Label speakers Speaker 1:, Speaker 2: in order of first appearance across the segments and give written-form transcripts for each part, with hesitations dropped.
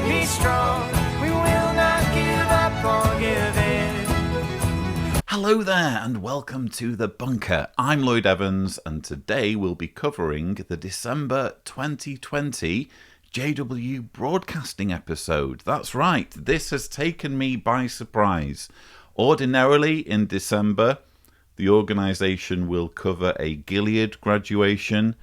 Speaker 1: Be strong, we will not give up or give in.
Speaker 2: Hello there and welcome to The Bunker. I'm Lloyd Evans and today we'll be covering the December 2020 JW Broadcasting episode. That's right, this has taken me by surprise. Ordinarily in December, the organisation will cover a Gilead graduation,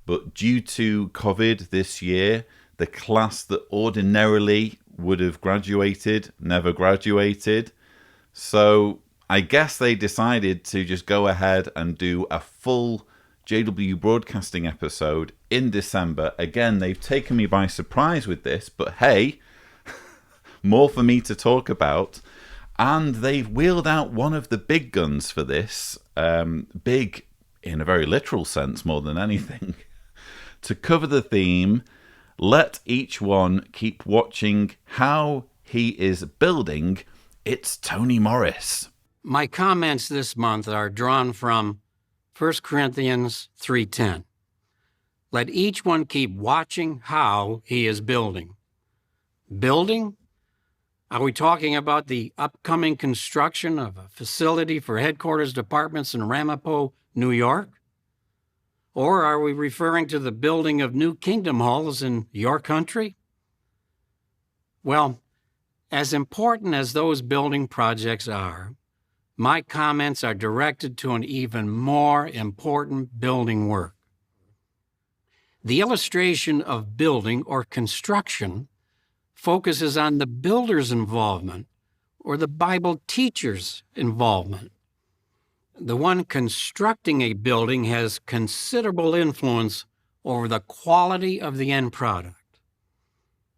Speaker 2: but due to COVID this year, the class that ordinarily would have graduated never graduated. So I guess they decided to just go ahead and do a full JW Broadcasting episode in December. Again, they've taken me by surprise with this, but hey, more for me to talk about. And they've wheeled out one of the big guns for this, big in a very literal sense more than anything, to cover the theme, let each one keep watching how he is building. It's Tony Morris.
Speaker 3: My comments this month are drawn from 1 Corinthians 3:10. Let each one keep watching how he is building. Building? Are we talking about the upcoming construction of a facility for headquarters departments in Ramapo, New York? Or are we referring to the building of new kingdom halls in your country? Well, as important as those building projects are, my comments are directed to an even more important building work. The illustration of building or construction focuses on the builder's involvement or the Bible teacher's involvement. The one constructing a building has considerable influence over the quality of the end product.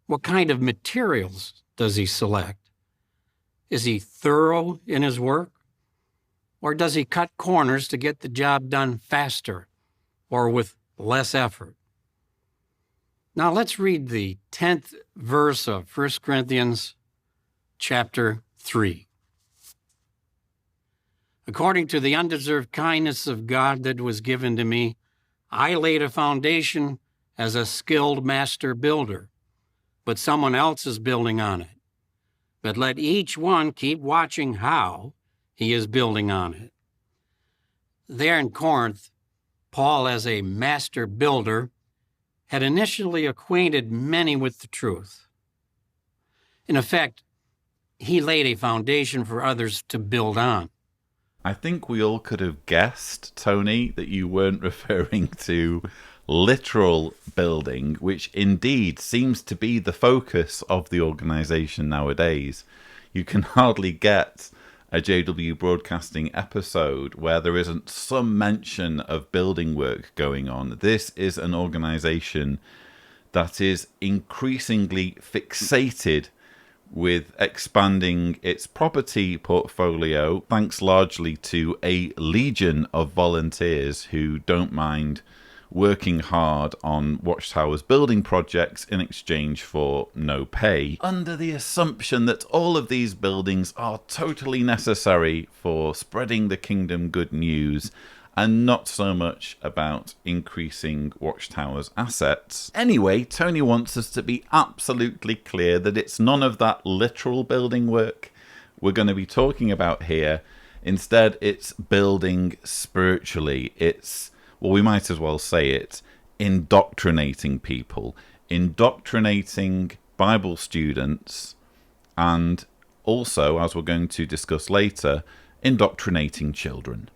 Speaker 3: What kind of materials does he select? Is he thorough in his work? Or does he cut corners to get the job done faster or with less effort? Now let's read the 10th verse of 1 Corinthians chapter 3. According to the undeserved kindness of God that was given to me, I laid a foundation as a skilled master builder, but someone else is building on it. But let each one keep watching how he is building on it. There in Corinth, Paul, as a master builder, had initially acquainted many with the truth. In effect, he laid a foundation for others to build on.
Speaker 2: I think we all could have guessed, Tony, that you weren't referring to literal building, which indeed seems to be the focus of the organisation nowadays. You can hardly get a JW Broadcasting episode where there isn't some mention of building work going on. This is an organisation that is increasingly fixated with expanding its property portfolio, thanks largely to a legion of volunteers who don't mind working hard on Watchtower's building projects in exchange for no pay, under the assumption that all of these buildings are totally necessary for spreading the kingdom good news and not so much about increasing Watchtower's assets. Anyway, Tony wants us to be absolutely clear that it's none of that literal building work we're going to be talking about here. Instead, it's building spiritually. It's, well, we might as well say it, indoctrinating people, indoctrinating Bible students, and also, as we're going to discuss later, indoctrinating children.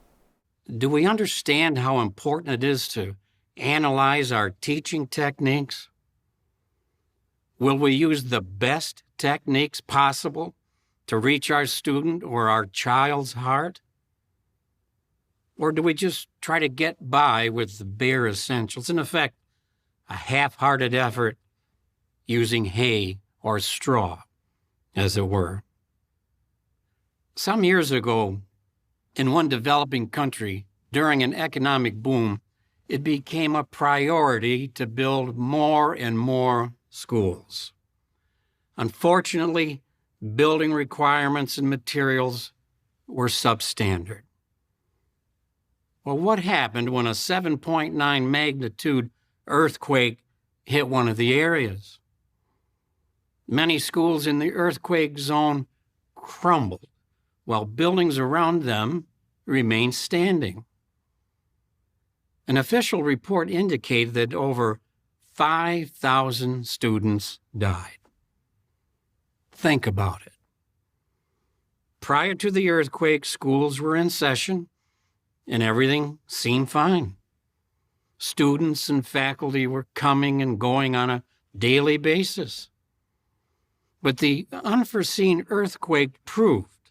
Speaker 3: Do we understand how important it is to analyze our teaching techniques? Will we use the best techniques possible to reach our student or our child's heart? Or do we just try to get by with the bare essentials? In effect, a half-hearted effort using hay or straw, as it were. Some years ago, in one developing country, during an economic boom, it became a priority to build more and more schools. Unfortunately, building requirements and materials were substandard. Well, what happened when a 7.9 magnitude earthquake hit one of the areas? Many schools in the earthquake zone crumbled, while buildings around them remained standing. An official report indicated that over 5,000 students died. Think about it. Prior to the earthquake, schools were in session and everything seemed fine. Students and faculty were coming and going on a daily basis. But the unforeseen earthquake proved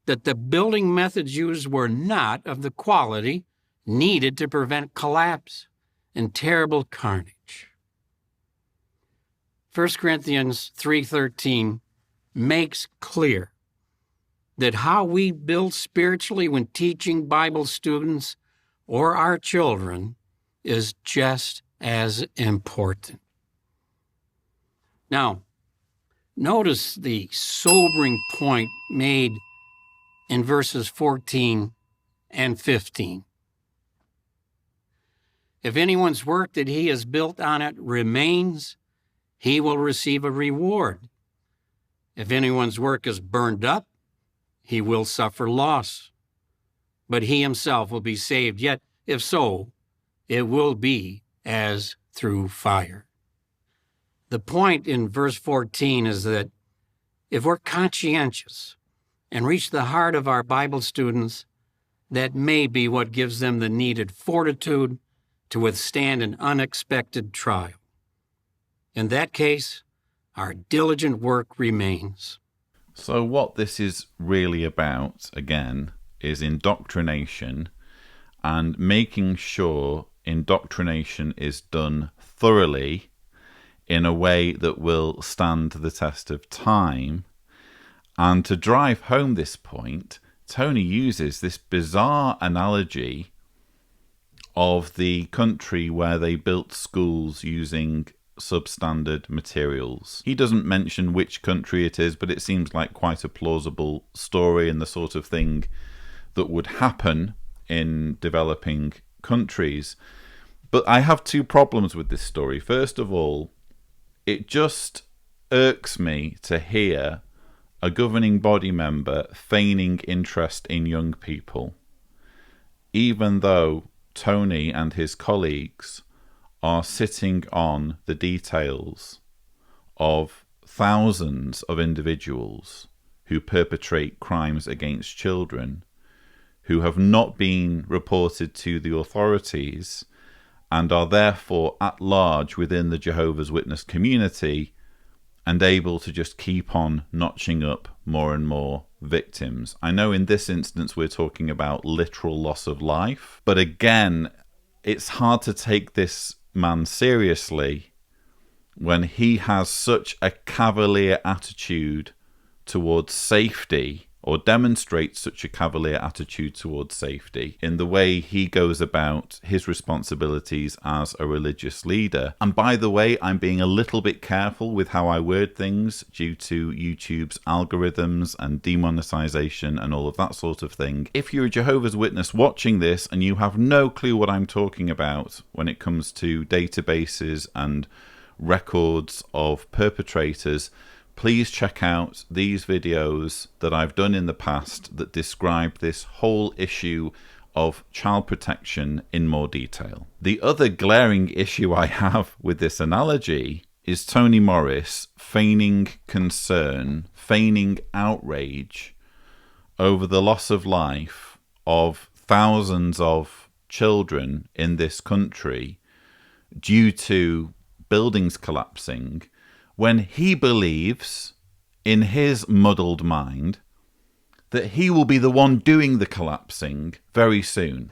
Speaker 3: that the building methods used were not of the quality needed to prevent collapse and terrible carnage. 1 Corinthians 3:13 makes clear that how we build spiritually when teaching Bible students or our children is just as important. Now, notice the sobering point made in verses 14 and 15. If anyone's work that he has built on it remains, he will receive a reward. If anyone's work is burned up, he will suffer loss, but he himself will be saved. Yet, if so, it will be as through fire. The point in verse 14 is that if we're conscientious and reach the heart of our Bible students, that may be what gives them the needed fortitude to withstand an unexpected trial. In that case, our diligent work remains.
Speaker 2: So what this is really about, again, is indoctrination and making sure indoctrination is done thoroughly in a way that will stand the test of time. And to drive home this point, Tony uses this bizarre analogy of the country where they built schools using substandard materials. He doesn't mention which country it is, but it seems like quite a plausible story and the sort of thing that would happen in developing countries. But I have two problems with this story. First of all, it just irks me to hear a governing body member feigning interest in young people, even though Tony and his colleagues are sitting on the details of thousands of individuals who perpetrate crimes against children, who have not been reported to the authorities and are therefore at large within the Jehovah's Witness community and able to just keep on notching up more and more victims. I know in this instance we're talking about literal loss of life, but again, it's hard to take this man seriously when he has such a cavalier attitude towards safety, or demonstrates such a cavalier attitude towards safety in the way he goes about his responsibilities as a religious leader. And by the way, I'm being a little bit careful with how I word things due to YouTube's algorithms and demonetization and all of that sort of thing. If you're a Jehovah's Witness watching this and you have no clue what I'm talking about when it comes to databases and records of perpetrators, please check out these videos that I've done in the past that describe this whole issue of child protection in more detail. The other glaring issue I have with this analogy is Tony Morris feigning concern, feigning outrage over the loss of life of thousands of children in this country due to buildings collapsing, when he believes, in his muddled mind, that he will be the one doing the collapsing very soon.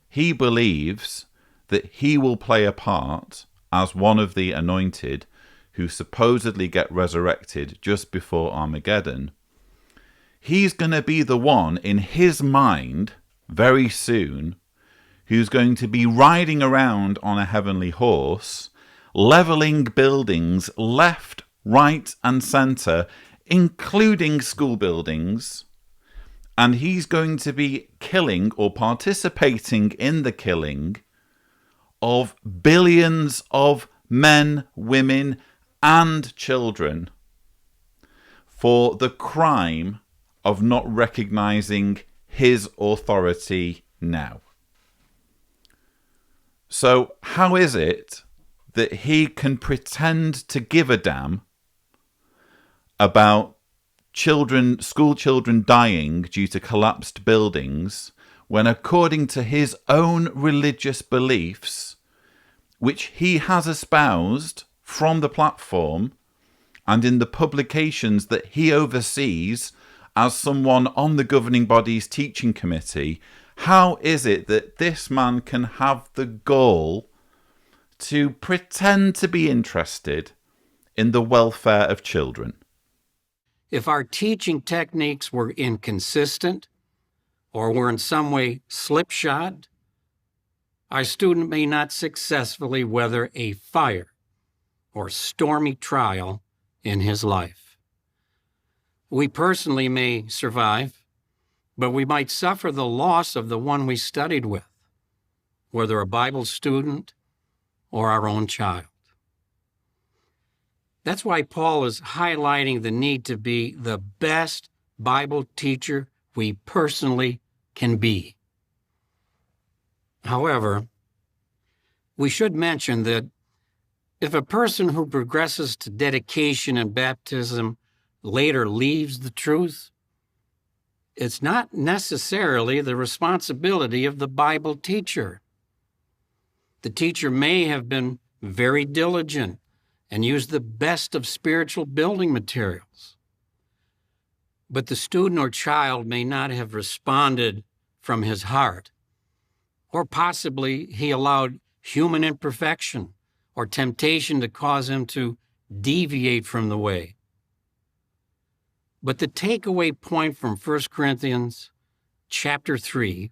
Speaker 2: He believes that he will play a part as one of the anointed who supposedly get resurrected just before Armageddon. He's going to be the one, in his mind, very soon, who's going to be riding around on a heavenly horse, leveling buildings left, right, and centre, including school buildings, and he's going to be killing or participating in the killing of billions of men, women, and children for the crime of not recognizing his authority now. So how is it that he can pretend to give a damn about school children dying due to collapsed buildings, when according to his own religious beliefs, which he has espoused from the platform and in the publications that he oversees as someone on the governing body's teaching committee, how is it that this man can have the gall to pretend to be interested in the welfare of children?
Speaker 3: If our teaching techniques were inconsistent or were in some way slipshod, our student may not successfully weather a fire or stormy trial in his life. We personally may survive, but we might suffer the loss of the one we studied with, whether a Bible student or our own child. That's why Paul is highlighting the need to be the best Bible teacher we personally can be. However, we should mention that if a person who progresses to dedication and baptism later leaves the truth, it's not necessarily the responsibility of the Bible teacher. The teacher may have been very diligent and used the best of spiritual building materials, but the student or child may not have responded from his heart, or possibly he allowed human imperfection or temptation to cause him to deviate from the way. But the takeaway point from 1 Corinthians chapter 3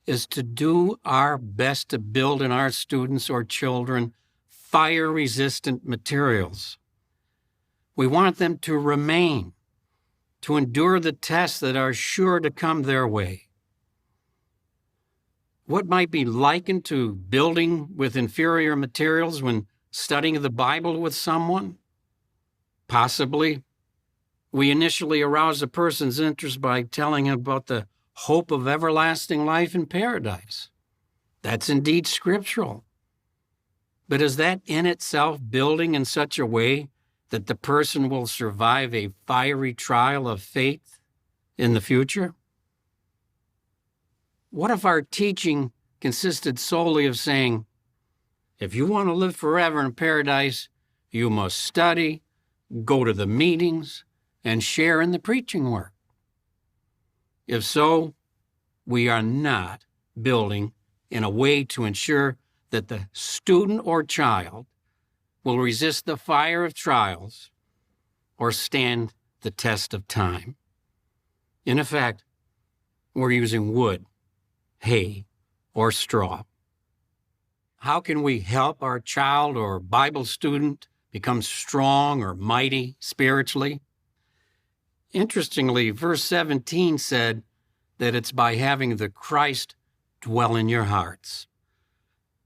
Speaker 3: is to do our best to build in our students or children fire-resistant materials. We want them to remain, to endure the tests that are sure to come their way. What might be likened to building with inferior materials when studying the Bible with someone? Possibly, we initially arouse a person's interest by telling him about the hope of everlasting life in paradise. That's indeed scriptural. But is that in itself building in such a way that the person will survive a fiery trial of faith in the future? What if our teaching consisted solely of saying, if you want to live forever in paradise, you must study, go to the meetings, and share in the preaching work? If so, we are not building in a way to ensure that the student or child will resist the fire of trials or stand the test of time. In effect, we're using wood, hay, or straw. How can we help our child or Bible student become strong or mighty spiritually? Interestingly, verse 17 said that it's by having the Christ dwell in your hearts.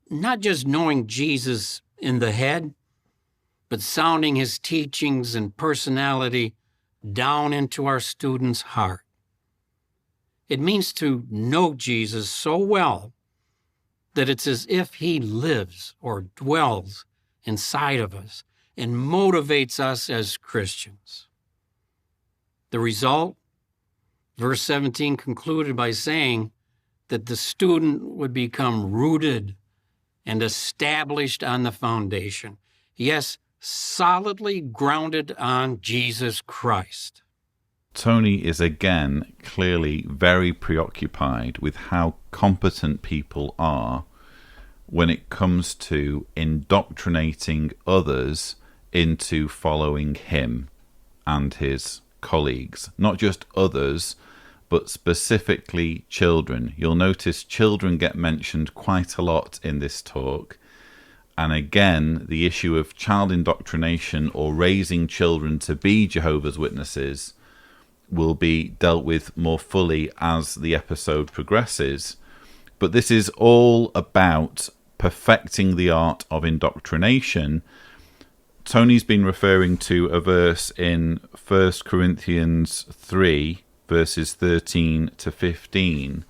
Speaker 3: Not just knowing Jesus in the head, but sounding his teachings and personality down into our student's heart. It means to know Jesus so well that it's as if he lives or dwells inside of us and motivates us as Christians. The result, verse 17 concluded by saying that the student would become rooted and established on the foundation. Yes, solidly grounded on Jesus Christ.
Speaker 2: Tony is again clearly very preoccupied with how competent people are when it comes to indoctrinating others into following him and his colleagues. Not just others, but specifically children. You'll notice children get mentioned quite a lot in this talk. And again, the issue of child indoctrination or raising children to be Jehovah's Witnesses will be dealt with more fully as the episode progresses. But this is all about perfecting the art of indoctrination Tony's been referring to a verse in 1 Corinthians 3, verses 13 to 15,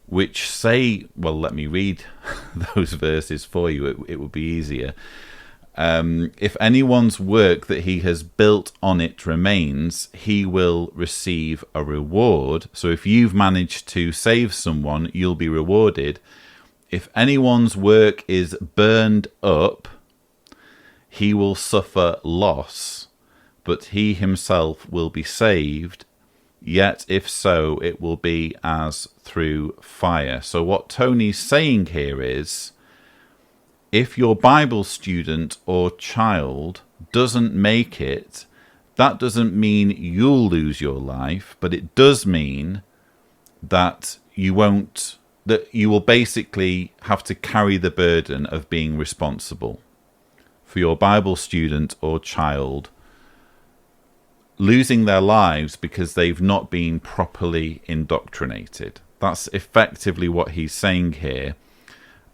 Speaker 2: which say, well, let me read those verses for you. It would be easier. If anyone's work that he has built on it remains, he will receive a reward. So if you've managed to save someone, you'll be rewarded. If anyone's work is burned up, he will suffer loss, but he himself will be saved. Yet if so, it will be as through fire. So what Tony's saying here is, if your Bible student or child doesn't make it, that doesn't mean you'll lose your life, but it does mean that you will basically have to carry the burden of being responsible for your Bible student or child losing their lives because they've not been properly indoctrinated. That's effectively what he's saying here.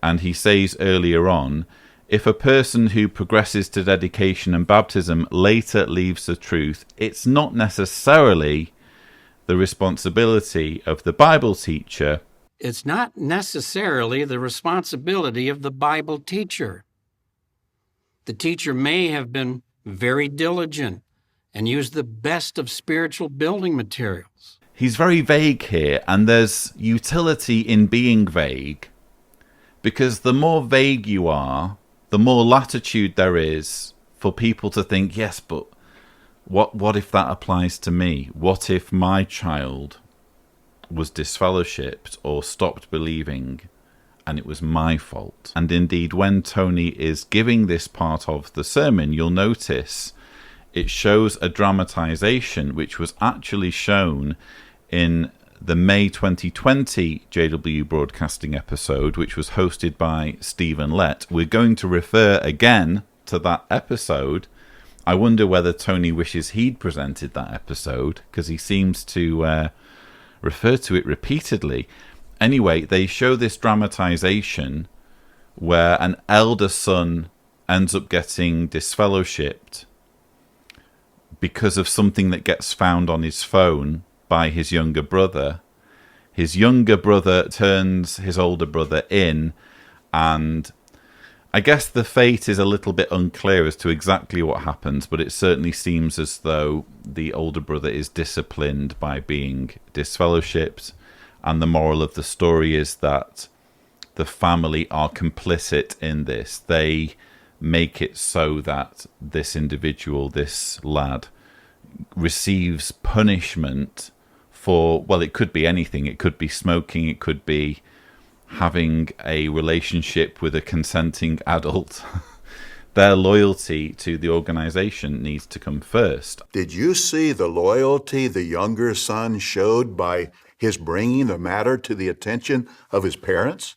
Speaker 2: And he says earlier on, if a person who progresses to dedication and baptism later leaves the truth, it's not necessarily the responsibility of the Bible teacher.
Speaker 3: It's not necessarily the responsibility of the Bible teacher. The teacher may have been very diligent and used the best of spiritual building materials.
Speaker 2: He's very vague here, and there's utility in being vague, because the more vague you are, the more latitude there is for people to think, yes, but what if that applies to me? What if my child was disfellowshipped or stopped believing and it was my fault? And indeed, when Tony is giving this part of the sermon, you'll notice it shows a dramatization which was actually shown in the May 2020 JW Broadcasting episode, which was hosted by Stephen Lett. We're going to refer again to that episode. I wonder whether Tony wishes he'd presented that episode, because he seems to refer to it repeatedly. Anyway, they show this dramatization where an elder son ends up getting disfellowshipped because of something that gets found on his phone by his younger brother. His younger brother turns his older brother in, and I guess the fate is a little bit unclear as to exactly what happens, but it certainly seems as though the older brother is disciplined by being disfellowshipped, and the moral of the story is that the family are complicit in this. They make it so that this individual, this lad, receives punishment for, well, it could be anything. It could be smoking, it could be having a relationship with a consenting adult. Their loyalty to the organization needs to come first.
Speaker 4: Did you see the loyalty the younger son showed by his bringing the matter to the attention of his parents?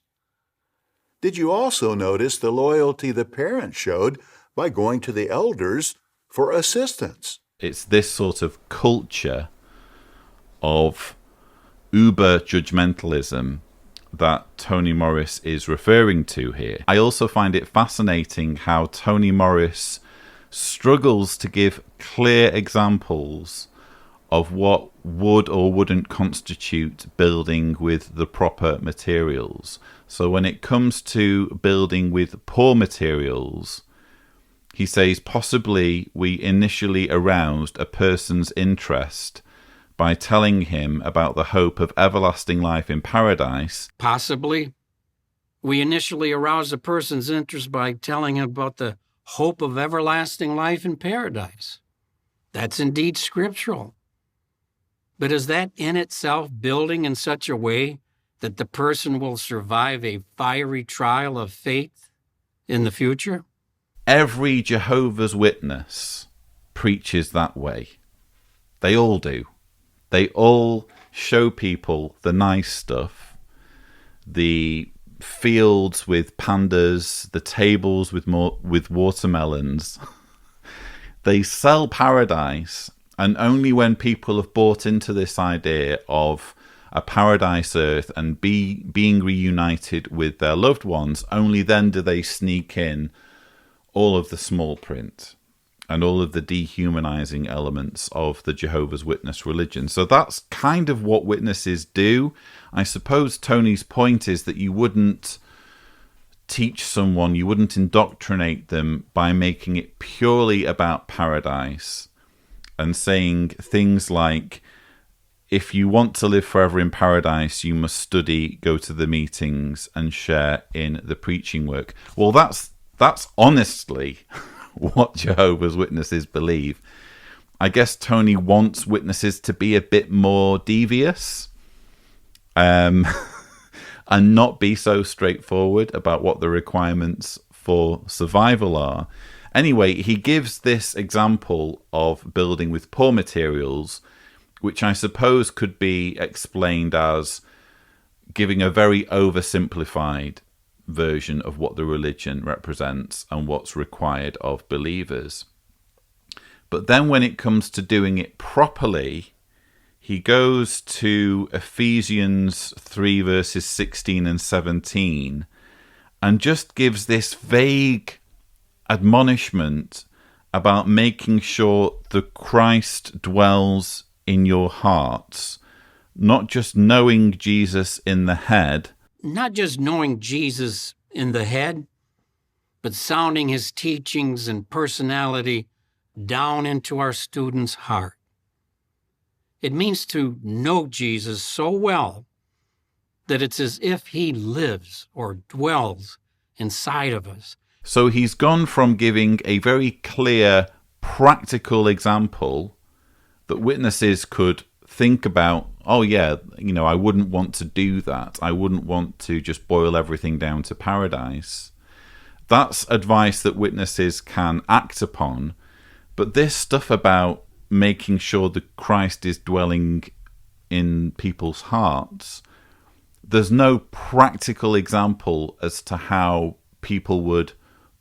Speaker 4: Did you also notice the loyalty the parents showed by going to the elders for assistance?
Speaker 2: It's this sort of culture of uber judgmentalism that Tony Morris is referring to here. I also find it fascinating how Tony Morris struggles to give clear examples of what would or wouldn't constitute building with the proper materials. So when it comes to building with poor materials, he says possibly we initially aroused a person's interest by telling him about the hope of everlasting life in paradise.
Speaker 3: Possibly we initially aroused a person's interest by telling him about the hope of everlasting life in paradise. That's indeed scriptural. But is that in itself building in such a way that the person will survive a fiery trial of faith in the future?
Speaker 2: Every Jehovah's Witness preaches that way. They all do. They all show people the nice stuff, the fields with pandas, the tables with watermelons. They sell paradise, and only when people have bought into this idea of a paradise earth and being reunited with their loved ones, only then do they sneak in all of the small print and all of the dehumanizing elements of the Jehovah's Witness religion. So that's kind of what witnesses do. I suppose Tony's point is that you wouldn't teach someone, you wouldn't indoctrinate them by making it purely about paradise and saying things like, if you want to live forever in paradise, you must study, go to the meetings, and share in the preaching work. Well, that's honestly what Jehovah's Witnesses believe. I guess Tony wants witnesses to be a bit more devious, and not be so straightforward about what the requirements for survival are. Anyway, he gives this example of building with poor materials, which I suppose could be explained as giving a very oversimplified version of what the religion represents and what's required of believers. But then when it comes to doing it properly, he goes to Ephesians 3 verses 16 and 17 and just gives this vague admonishment about making sure the Christ dwells in your hearts, not just knowing Jesus in the head.
Speaker 3: Not just knowing Jesus in the head, but sounding his teachings and personality down into our students' heart. It means to know Jesus so well that it's as if he lives or dwells inside of us.
Speaker 2: So he's gone from giving a very clear, practical example that witnesses could think about, oh yeah, I wouldn't want to do that. I wouldn't want to just boil everything down to paradise. That's advice that witnesses can act upon. But this stuff about making sure that Christ is dwelling in people's hearts, there's no practical example as to how people would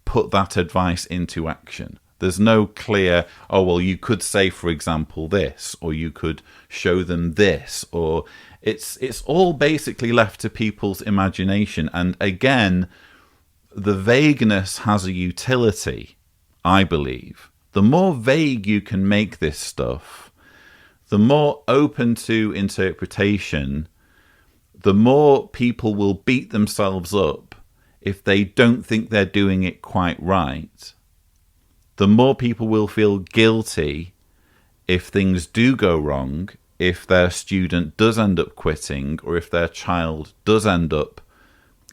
Speaker 2: put that advice into action. There's no clear, oh, well, you could say, for example, this, or you could show them this, or it's all basically left to people's imagination. And again, the vagueness has a utility, I believe. The more vague you can make this stuff, the more open to interpretation, the more people will beat themselves up if they don't think they're doing it quite right. The more people will feel guilty if things do go wrong, if their student does end up quitting, or if their child does end up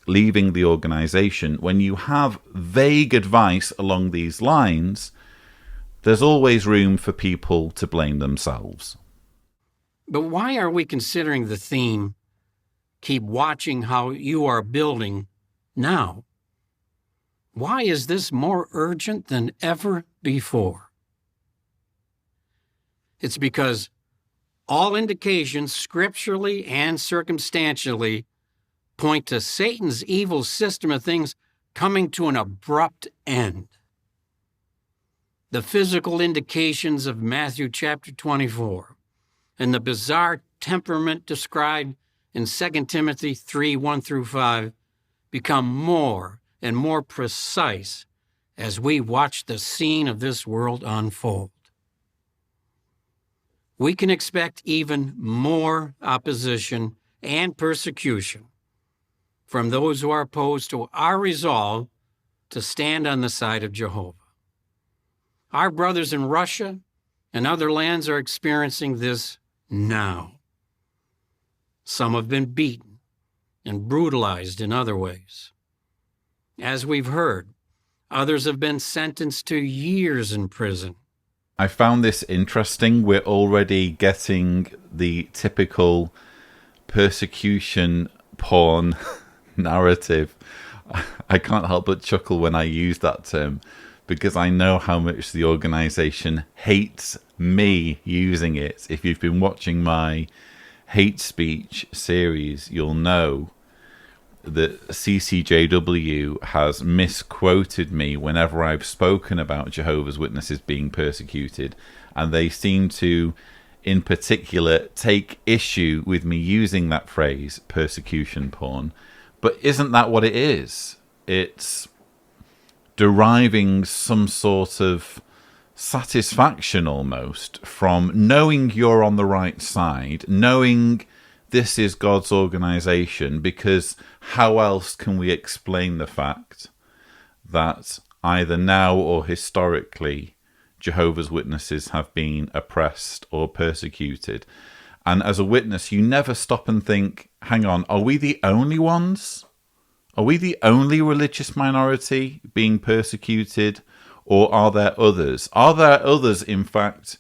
Speaker 2: leaving the organization. When you have vague advice along these lines, there's always room for people to blame themselves.
Speaker 3: But why are we considering the theme, keep watching how you are building now? Why is this more urgent than ever before? It's because all indications, scripturally and circumstantially, point to Satan's evil system of things coming to an abrupt end. The physical indications of Matthew chapter 24 and the bizarre temperament described in 2 Timothy 3, 1 through 5 become more and more precise as we watch the scene of this world unfold. We can expect even more opposition and persecution from those who are opposed to our resolve to stand on the side of Jehovah. Our brothers in Russia and other lands are experiencing this now. Some have been beaten and brutalized in other ways. As we've heard, others have been sentenced to years in prison.
Speaker 2: I found this interesting. We're already getting the typical persecution porn narrative. I can't help but chuckle when I use that term, because I know how much the organization hates me using it. If you've been watching my hate speech series, you'll know that CCJW has misquoted me whenever I've spoken about Jehovah's Witnesses being persecuted, and they seem to, in particular, take issue with me using that phrase, persecution porn. But isn't that what it is? It's deriving some sort of satisfaction almost from knowing you're on the right side, knowing this is God's organization, because how else can we explain the fact that either now or historically Jehovah's Witnesses have been oppressed or persecuted? And as a witness, you never stop and think, hang on, are we the only ones? Are we the only religious minority being persecuted? Or are there others? Are there others, in fact,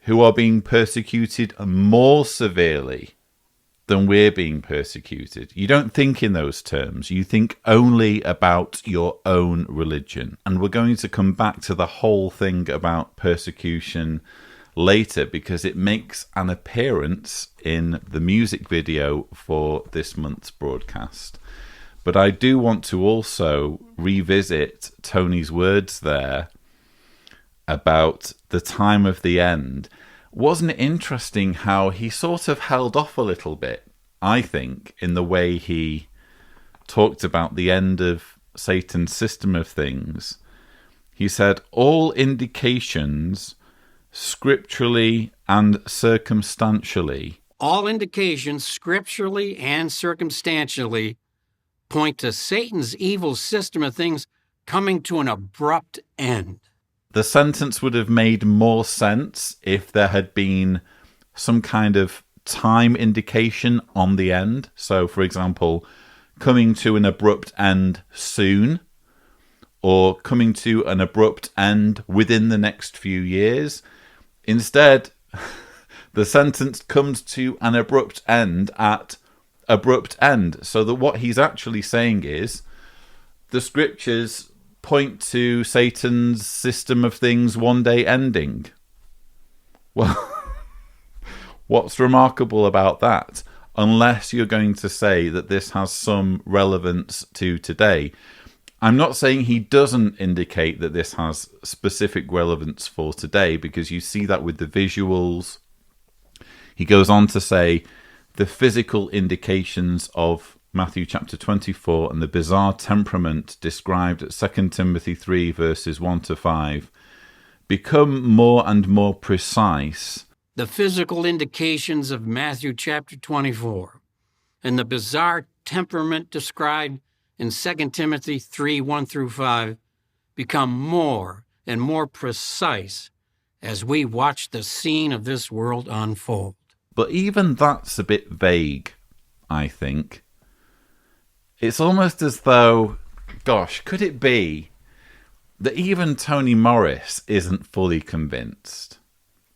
Speaker 2: who are being persecuted more severely than we're being persecuted? You don't think in those terms. You think only about your own religion. And we're going to come back to the whole thing about persecution later, because it makes an appearance in the music video for this month's broadcast. But I do want to also revisit Tony's words there about the time of the end. Wasn't it interesting how he sort of held off a little bit, I think, in the way he talked about the end of Satan's system of things? He said, all indications scripturally and circumstantially.
Speaker 3: All indications scripturally and circumstantially point to Satan's evil system of things coming to an abrupt end.
Speaker 2: The sentence would have made more sense if there had been some kind of time indication on the end. So, for example, coming to an abrupt end soon, or coming to an abrupt end within the next few years. Instead, the sentence comes to an abrupt end at abrupt end. So that what he's actually saying is the scriptures point to Satan's system of things one day ending. Well, what's remarkable about that? Unless you're going to say that this has some relevance to today. I'm not saying he doesn't indicate that this has specific relevance for today, because you see that with the visuals. He goes on to say the physical indications of Matthew chapter 24 and the bizarre temperament described at 2 Timothy 3 verses 1 to 5 become more and more precise.
Speaker 3: The physical indications of Matthew chapter 24 and the bizarre temperament described in 2 Timothy 3, 1 through 5 become more and more precise as we watch the scene of this world unfold.
Speaker 2: But even that's a bit vague, I think. It's almost as though, gosh, could it be that even Tony Morris isn't fully convinced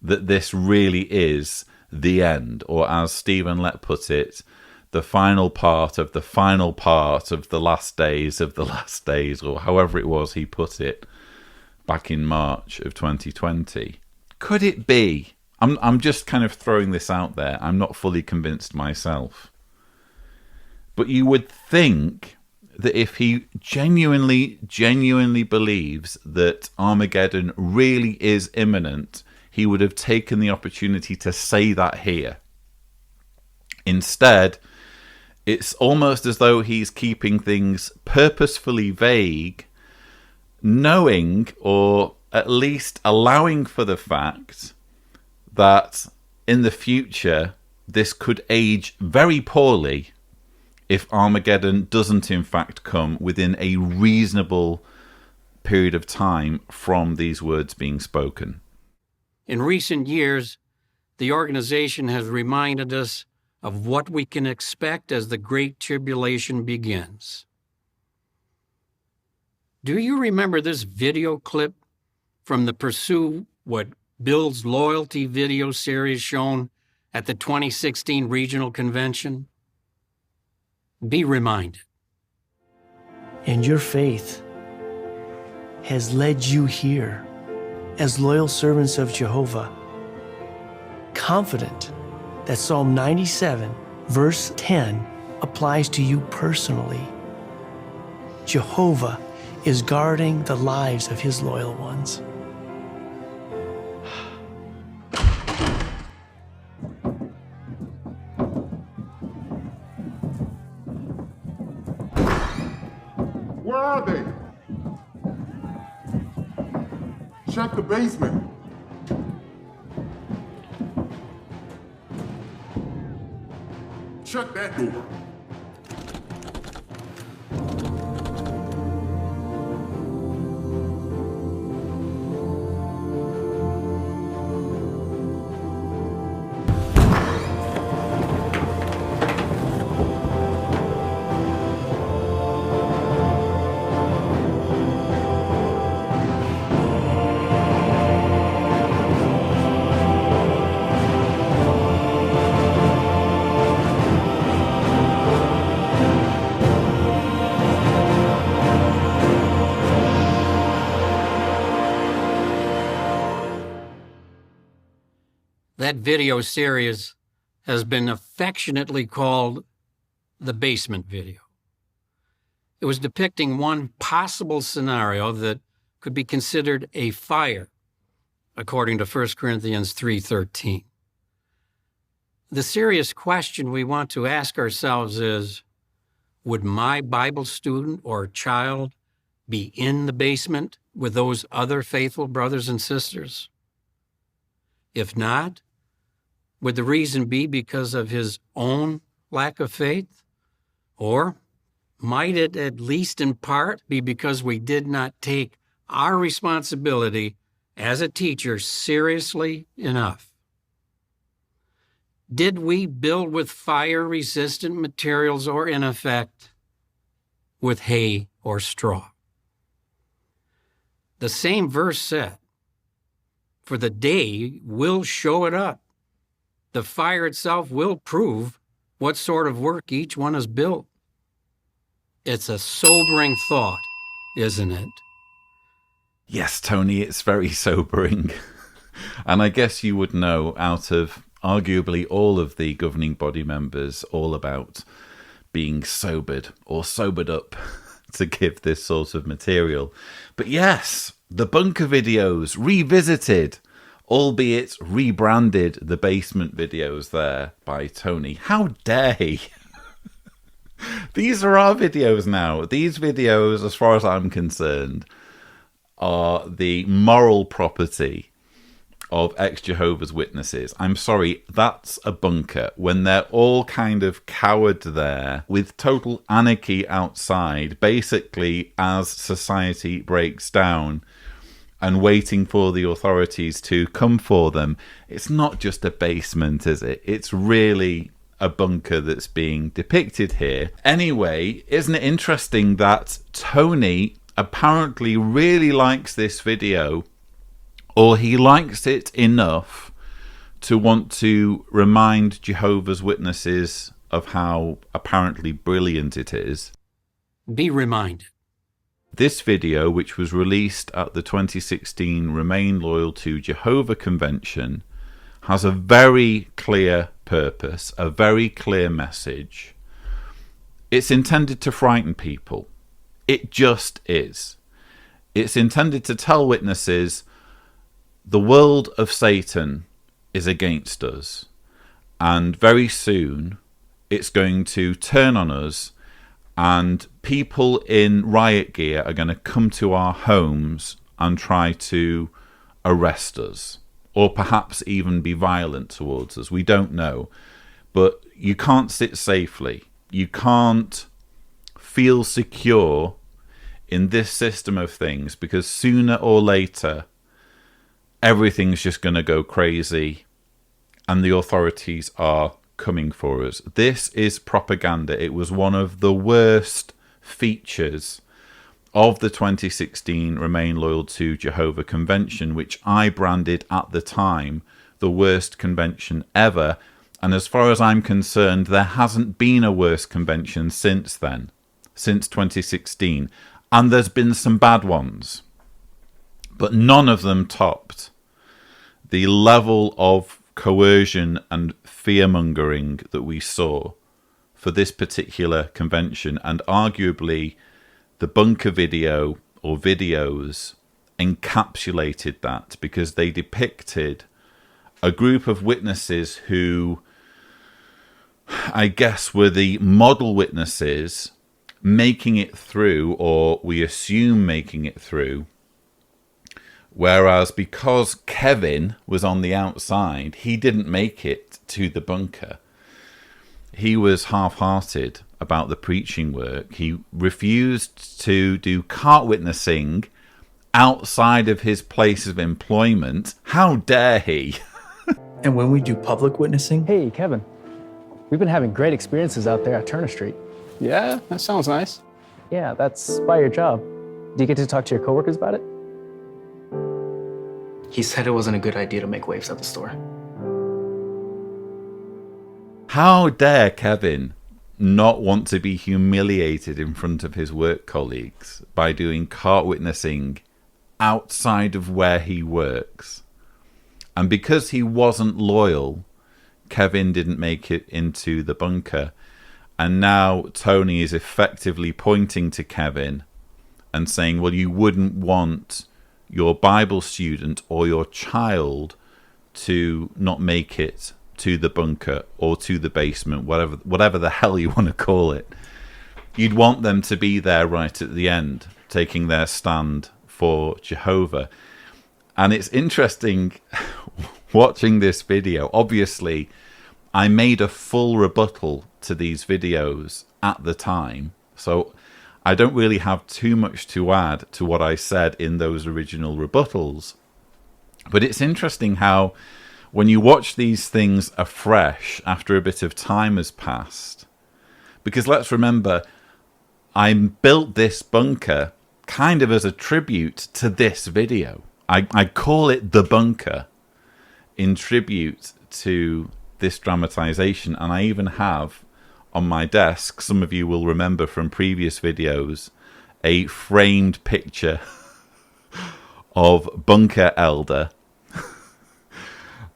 Speaker 2: that this really is the end, or as Stephen Lett put it, the final part of the last days of the last days, or however it was he put it back in March of 2020. Could it be? I'm just kind of throwing this out there. I'm not fully convinced myself. But you would think that if he genuinely believes that Armageddon really is imminent, he would have taken the opportunity to say that here. Instead, it's almost as though he's keeping things purposefully vague, knowing, or at least allowing for the fact that in the future this could age very poorly if Armageddon doesn't in fact come within a reasonable period of time from these words being spoken.
Speaker 3: In recent years, the organization has reminded us of what we can expect as the Great Tribulation begins. Do you remember this video clip from the Pursue What Builds Loyalty video series shown at the 2016 Regional Convention? Be reminded.
Speaker 5: And your faith has led you here as loyal servants of Jehovah, confident that Psalm 97, verse 10, applies to you personally. Jehovah is guarding the lives of his loyal ones.
Speaker 6: Where are they? check the basement. Check that door.
Speaker 3: That video series has been affectionately called the basement video. It was depicting one possible scenario that could be considered a fire, according to 1 Corinthians 3:13. The serious question we want to ask ourselves is, would my Bible student or child be in the basement with those other faithful brothers and sisters? If not, would the reason be because of his own lack of faith? Or might it, at least in part, be because we did not take our responsibility as a teacher seriously enough? Did we build with fire-resistant materials, or in effect, with hay or straw? The same verse said, "For the day will show it up. The fire itself will prove what sort of work each one has built." It's a sobering thought, isn't it?
Speaker 2: Yes, Tony, it's very sobering. And I guess you would know, out of arguably all of the governing body members, all about being sobered or sobered up to give this sort of material. But yes, the bunker videos revisited, albeit rebranded, the basement videos there by Tony. How dare he? These are our videos now. These videos, as far as I'm concerned, are the moral property of ex-Jehovah's Witnesses. I'm sorry, that's a bunker. When they're all kind of cowered there with total anarchy outside, basically as society breaks down, and waiting for the authorities to come for them. It's not just a basement, is it? It's really a bunker that's being depicted here. Anyway, isn't it interesting that Tony apparently really likes this video, or he likes it enough to want to remind Jehovah's Witnesses of how apparently brilliant it is?
Speaker 3: Be reminded.
Speaker 2: This video, which was released at the 2016 Remain Loyal to Jehovah Convention, has a very clear purpose, a very clear message. It's intended to frighten people. It just is. It's intended to tell witnesses the world of Satan is against us, and very soon it's going to turn on us, and people in riot gear are going to come to our homes and try to arrest us, or perhaps even be violent towards us. We don't know. But you can't sit safely. You can't feel secure in this system of things, because sooner or later, everything's just going to go crazy and the authorities are coming for us. This is propaganda. It was one of the worst features of the 2016 Remain Loyal to Jehovah Convention, which I branded at the time the worst convention ever. And as far as I'm concerned, there hasn't been a worse convention since then, since 2016. And there's been some bad ones, but none of them topped the level of coercion and fear-mongering that we saw for this particular convention. And arguably the bunker video or videos encapsulated that, because they depicted a group of witnesses who, I guess, were the model witnesses making it through, or we assume making it through, Whereas because Kevin was on the outside, he didn't make it to the bunker. He was half-hearted about the preaching work. He refused to do cart witnessing outside of his place of employment. How dare he?
Speaker 5: And when we do public witnessing,
Speaker 6: Hey, Kevin. We've been having great experiences out there at Turner Street.
Speaker 7: Yeah, that sounds nice.
Speaker 6: Yeah, that's by your job. Do you get to talk to your coworkers about it?
Speaker 5: he said it wasn't a good idea to make waves at the store.
Speaker 2: How dare Kevin not want to be humiliated in front of his work colleagues by doing cart witnessing outside of where he works? And because he wasn't loyal, Kevin didn't make it into the bunker. And now Tony is effectively pointing to Kevin and saying, well, you wouldn't want your Bible student or your child to not make it to the bunker or to the basement, whatever the hell you want to call it. You'd want them to be there right at the end, taking their stand for Jehovah. And it's interesting watching this video. Obviously, I made a full rebuttal to these videos at the time, so I don't really have too much to add to what I said in those original rebuttals. But it's interesting how when you watch these things afresh after a bit of time has passed, because let's remember, I built this bunker kind of as a tribute to this video. I call it The Bunker in tribute to this dramatization, and I even have on my desk, some of you will remember from previous videos, a framed picture of Bunker Elder.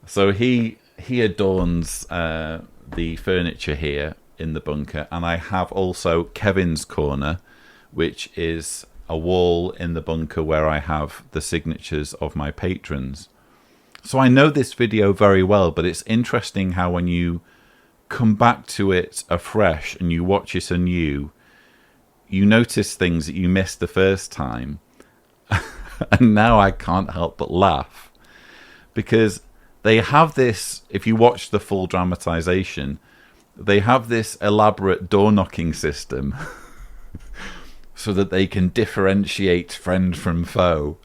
Speaker 2: So he adorns the furniture here in the bunker, and I have also Kevin's Corner, which is a wall in the bunker where I have the signatures of my patrons. So I know this video very well, but it's interesting how when you come back to it afresh and you watch it anew, you notice things that you missed the first time. And now I can't help but laugh, because they have this, if you watch the full dramatization, they have this elaborate door knocking system so that they can differentiate friend from foe.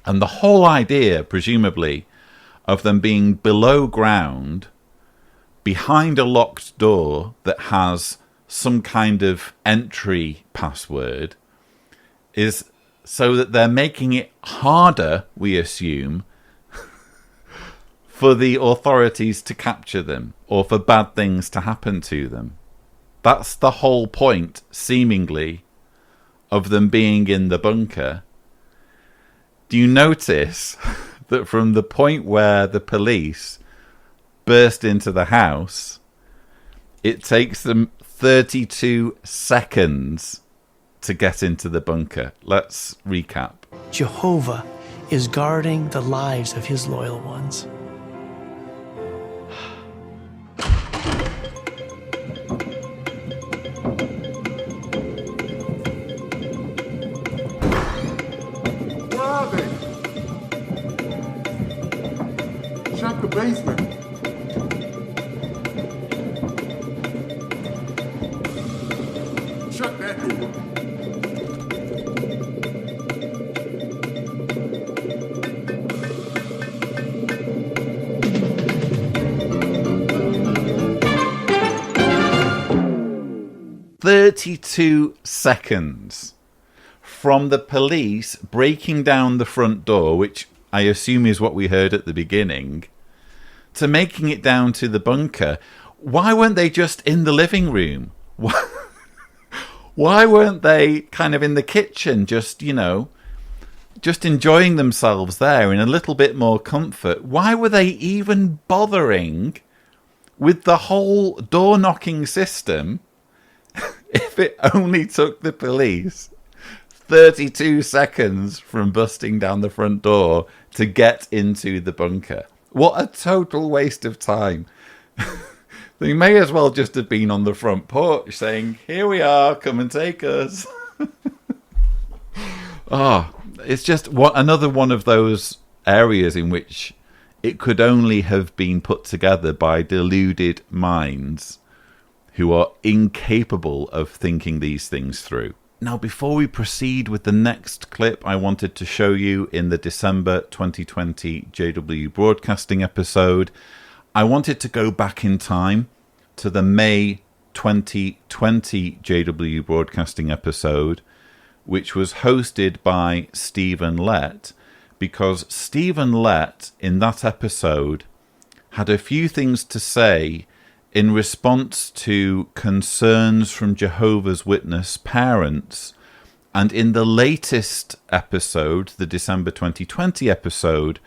Speaker 2: And the whole idea, presumably, of them being below ground, behind a locked door that has some kind of entry password, is so that they're making it harder, we assume, for the authorities to capture them or for bad things to happen to them. That's the whole point, seemingly, of them being in the bunker. Do you notice that from the point where the police burst into the house, it takes them 32 seconds to get into the bunker? Let's recap.
Speaker 5: Jehovah is guarding the lives of his loyal ones.
Speaker 8: Check the basement. Shut that door.
Speaker 2: "32 seconds from the police breaking down the front door," which I assume is what we heard at the beginning, to making it down to the bunker. Why weren't they just in the living room? Why weren't they kind of in the kitchen, just enjoying themselves there in a little bit more comfort? Why were they even bothering with the whole door knocking system if it only took the police 32 seconds from busting down the front door to get into the bunker. What a total waste of time. They may as well just have been on the front porch saying, "Here we are, come and take us." It's just another one of those areas in which it could only have been put together by deluded minds who are incapable of thinking these things through. Now, before we proceed with the next clip, I wanted to show you in the December 2020 JW Broadcasting episode, I wanted to go back in time to the May 2020 JW Broadcasting episode, which was hosted by Stephen Lett, because Stephen Lett in that episode had a few things to say in response to concerns from Jehovah's Witness parents. And in the latest episode, the December 2020 episode,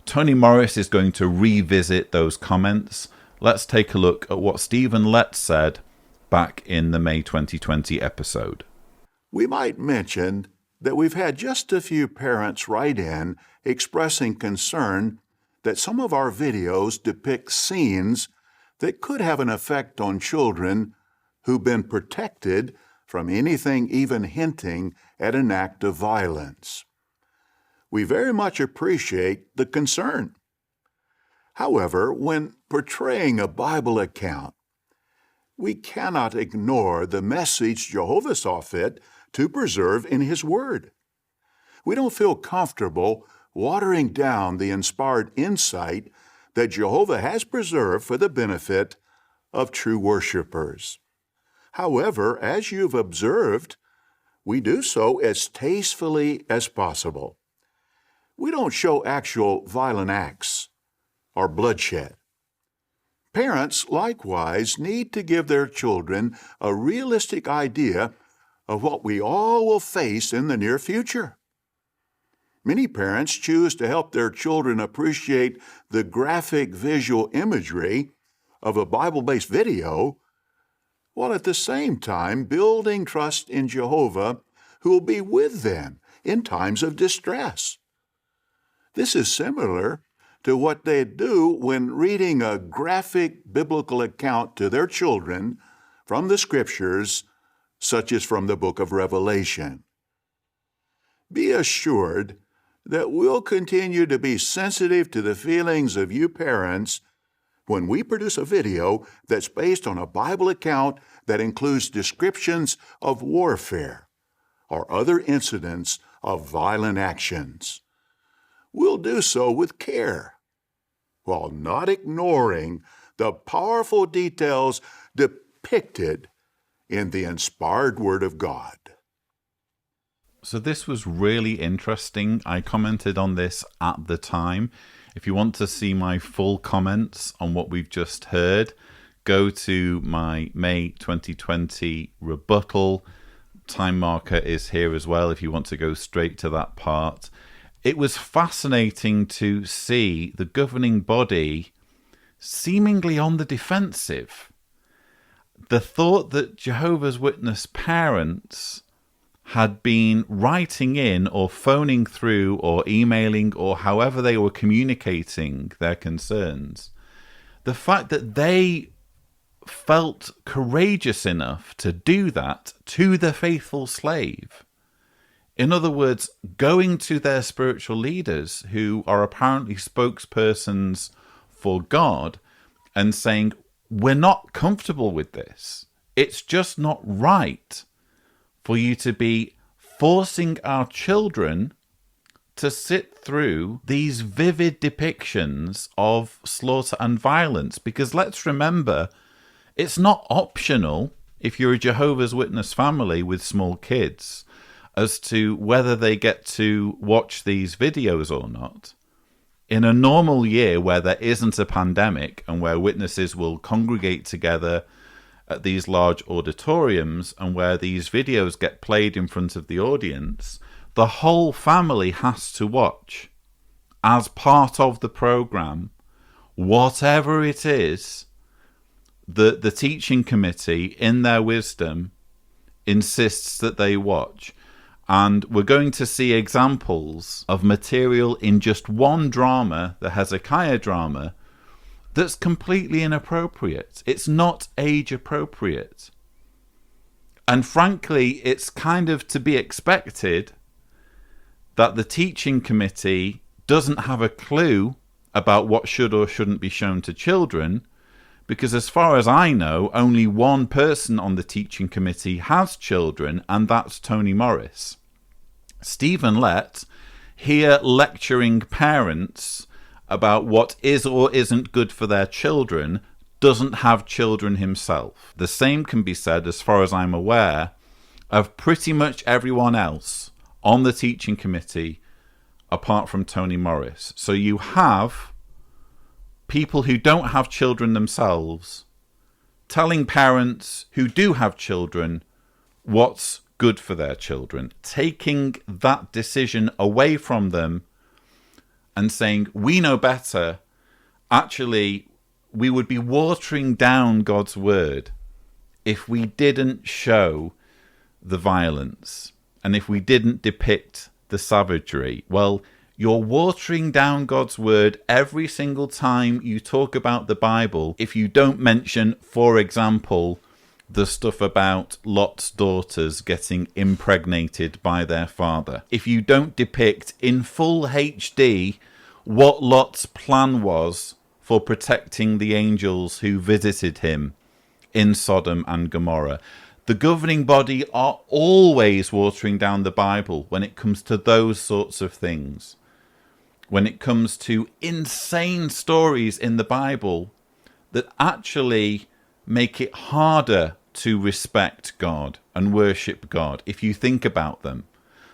Speaker 2: Tony Morris is going to revisit those comments. Let's take a look at what Stephen Lett said back in the May 2020 episode.
Speaker 4: We might mention that we've had just a few parents write in expressing concern that some of our videos depict scenes that could have an effect on children who've been protected from anything even hinting at an act of violence. We very much appreciate the concern. However, when portraying a Bible account, we cannot ignore the message Jehovah saw fit to preserve in His Word. We don't feel comfortable watering down the inspired insight that Jehovah has preserved for the benefit of true worshipers. However, as you've observed, we do so as tastefully as possible. We don't show actual violent acts or bloodshed. Parents, likewise, need to give their children a realistic idea of what we all will face in the near future. Many parents choose to help their children appreciate the graphic visual imagery of a Bible-based video, while at the same time building trust in Jehovah, who will be with them in times of distress. This is similar to what they do when reading a graphic biblical account to their children from the Scriptures, such as from the book of Revelation. Be assured that we'll continue to be sensitive to the feelings of you parents when we produce a video that's based on a Bible account that includes descriptions of warfare or other incidents of violent actions. We'll do so with care, while not ignoring the powerful details depicted in the inspired Word of God.
Speaker 2: So this was really interesting. I commented on this at the time. If you want to see my full comments on what we've just heard, go to my May 2020 rebuttal. Time marker is here as well if you want to go straight to that part. It was fascinating to see the governing body seemingly on the defensive. The thought that Jehovah's Witness parents had been writing in or phoning through or emailing or however they were communicating their concerns, the fact that they felt courageous enough to do that to the faithful slave. In other words, going to their spiritual leaders who are apparently spokespersons for God and saying, we're not comfortable with this. It's just not right for you to be forcing our children to sit through these vivid depictions of slaughter and violence. Because let's remember, it's not optional if you're a Jehovah's Witness family with small kids as to whether they get to watch these videos or not. In a normal year where there isn't a pandemic and where witnesses will congregate together at these large auditoriums and where these videos get played in front of the audience, the whole family has to watch as part of the program, whatever it is that the teaching committee, in their wisdom, insists that they watch. And we're going to see examples of material in just one drama, the Hezekiah drama, that's completely inappropriate. It's not age appropriate. And frankly, it's kind of to be expected that the teaching committee doesn't have a clue about what should or shouldn't be shown to children, because as far as I know, only one person on the teaching committee has children, and that's Tony Morris. Stephen Lett, here lecturing parents about what is or isn't good for their children, doesn't have children himself. The same can be said, as far as I'm aware, of pretty much everyone else on the teaching committee apart from Tony Morris. So you have people who don't have children themselves telling parents who do have children what's good for their children, taking that decision away from them and saying, we know better. Actually, we would be watering down God's word if we didn't show the violence and if we didn't depict the savagery. Well, you're watering down God's word every single time you talk about the Bible if you don't mention, for example, the stuff about Lot's daughters getting impregnated by their father. If you don't depict in full HD what Lot's plan was for protecting the angels who visited him in Sodom and Gomorrah. The governing body are always watering down the Bible when it comes to those sorts of things. When it comes to insane stories in the Bible that actually make it harder to respect God and worship God if you think about them.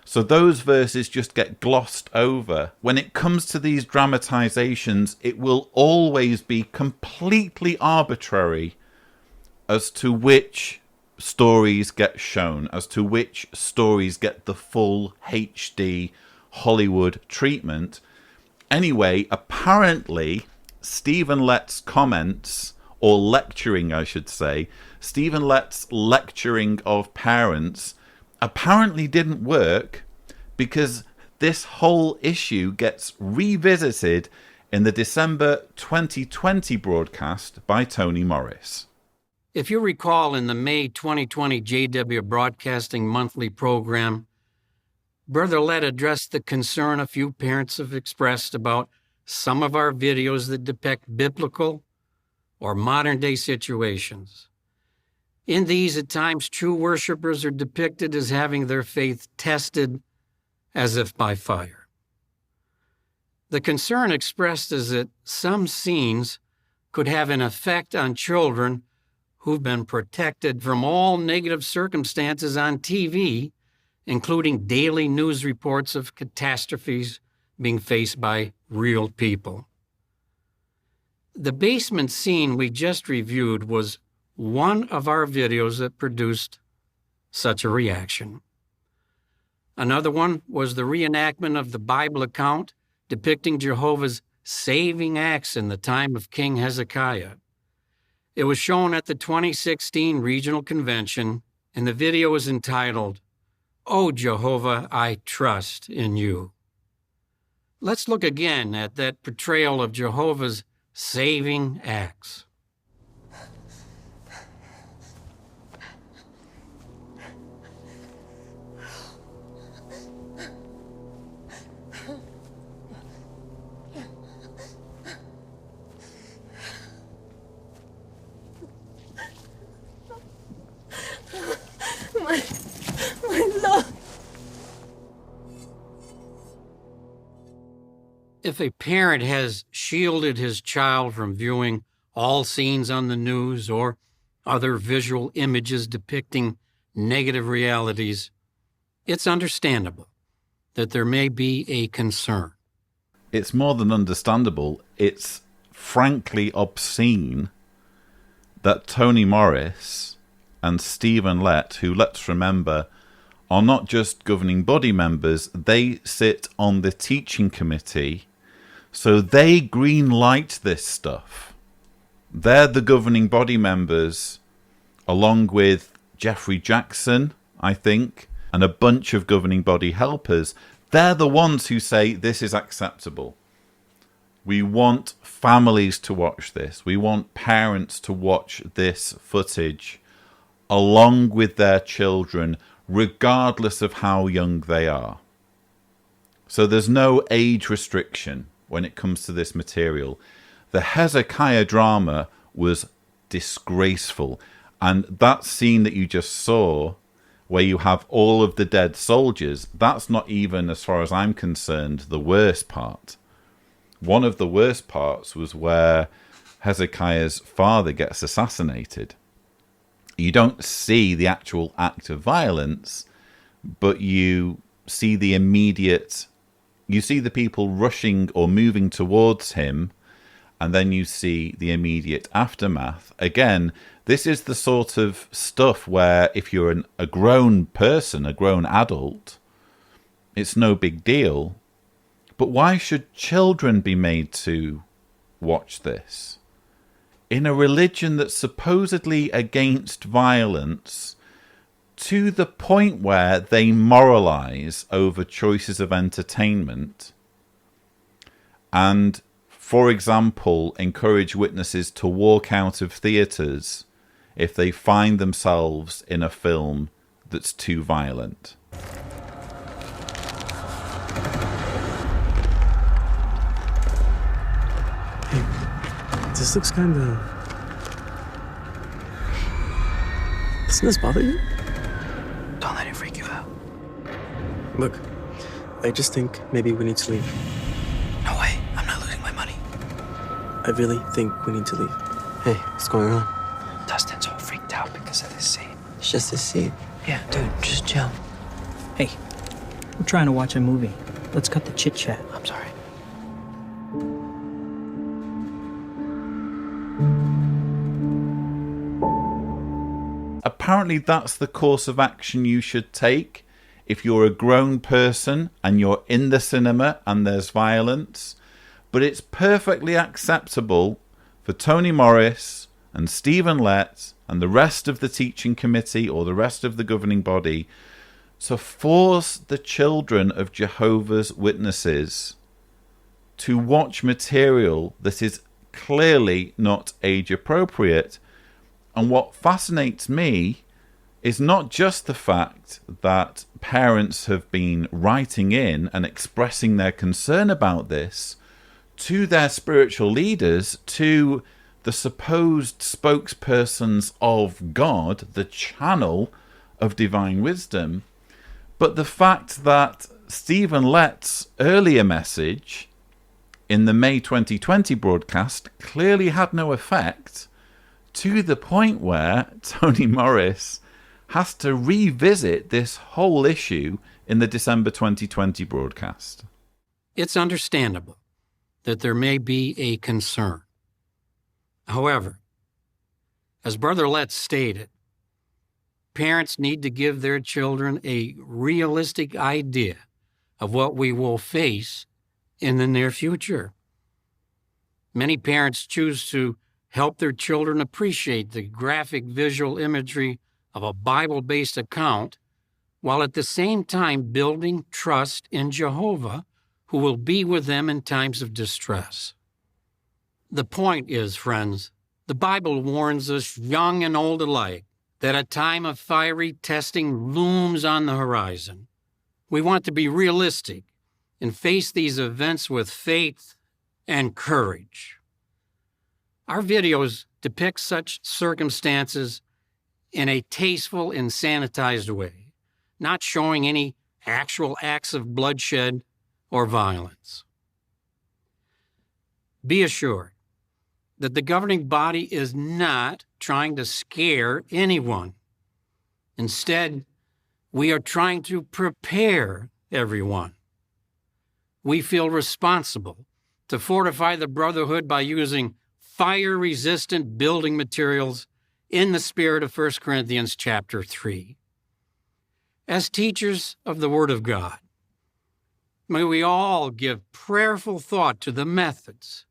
Speaker 2: So those verses just get glossed over. When it comes to these dramatizations, it will always be completely arbitrary as to which stories get shown, as to which stories get the full HD Hollywood treatment. Anyway, apparently, Stephen Lett's comments, or lecturing, I should say, Stephen Lett's lecturing of parents apparently didn't work because this whole issue gets revisited in the December 2020 broadcast by Tony Morris.
Speaker 3: If you recall, in the May 2020 JW Broadcasting monthly program, Brother Lett addressed the concern a few parents have expressed about some of our videos that depict biblical or modern-day situations. In these, at times, true worshipers are depicted as having their faith tested as if by fire. The concern expressed is that some scenes could have an effect on children who've been protected from all negative circumstances on TV, including daily news reports of catastrophes being faced by real people. The basement scene we just reviewed was one of our videos that produced such a reaction. Another one was the reenactment of the Bible account depicting Jehovah's saving acts in the time of King Hezekiah. It was shown at the 2016 Regional Convention, and the video is entitled, "Oh Jehovah, I Trust in You." Let's look again at that portrayal of Jehovah's saving acts.
Speaker 9: My Lord.
Speaker 3: If a parent has shielded his child from viewing all scenes on the news or other visual images depicting negative realities, it's understandable that there may be a concern.
Speaker 2: It's more than understandable. It's frankly obscene that Tony Morris and Stephen Lett, who, let's remember, are not just governing body members, they sit on the teaching committee, so they green light this stuff. They're the governing body members, along with Jeffrey Jackson, I think, and a bunch of governing body helpers, they're the ones who say this is acceptable. We want families to watch this. We want parents to watch this footage along with their children, regardless of how young they are. So there's no age restriction when it comes to this material. The Hezekiah drama was disgraceful. And that scene that you just saw, where you have all of the dead soldiers, that's not even, as far as I'm concerned, the worst part. One of the worst parts was where Hezekiah's father gets assassinated. You don't see the actual act of violence, but you see the immediate... You see the people rushing or moving towards him, and then you see the immediate aftermath. Again, this is the sort of stuff where if you're a grown person, a grown adult, it's no big deal. But why should children be made to watch this? In a religion that's supposedly against violence, to the point where they moralize over choices of entertainment and, for example, encourage witnesses to walk out of theatres if they find themselves in a film that's too violent.
Speaker 9: Hey, this looks kind of... Doesn't this bother you?
Speaker 5: Don't let it freak you out.
Speaker 9: Look, I just think maybe we need to leave.
Speaker 5: No way, I'm not losing my money.
Speaker 9: I really think we need to leave. Hey, what's going on?
Speaker 5: Dustin's all freaked out because of this scene.
Speaker 9: It's just a scene.
Speaker 5: Yeah, dude, just chill.
Speaker 10: Hey, we're trying to watch a movie. Let's cut the chit-chat.
Speaker 5: I'm sorry.
Speaker 2: Apparently that's the course of action you should take if you're a grown person and you're in the cinema and there's violence. But it's perfectly acceptable for Tony Morris and Stephen Lett and the rest of the teaching committee or the rest of the governing body to force the children of Jehovah's Witnesses to watch material that is clearly not age appropriate. And what fascinates me is not just the fact that parents have been writing in and expressing their concern about this to their spiritual leaders, to the supposed spokespersons of God, the channel of divine wisdom, but the fact that Stephen Lett's earlier message in the May 2020 broadcast clearly had no effect, to the point where Tony Morris has to revisit this whole issue in the December 2020 broadcast.
Speaker 3: It's understandable that there may be a concern. However, as Brother Lett stated, parents need to give their children a realistic idea of what we will face in the near future. Many parents choose to help their children appreciate the graphic visual imagery of a Bible-based account, while at the same time building trust in Jehovah, who will be with them in times of distress. The point is, friends, the Bible warns us, young and old alike, that a time of fiery testing looms on the horizon. We want to be realistic and face these events with faith and courage. Our videos depict such circumstances in a tasteful and sanitized way, not showing any actual acts of bloodshed or violence. Be assured that the governing body is not trying to scare anyone. Instead, we are trying to prepare everyone. We feel responsible to fortify the brotherhood by using fire-resistant building materials in the spirit of 1 Corinthians chapter 3. As teachers of the Word of God, may we all give prayerful thought to the methods,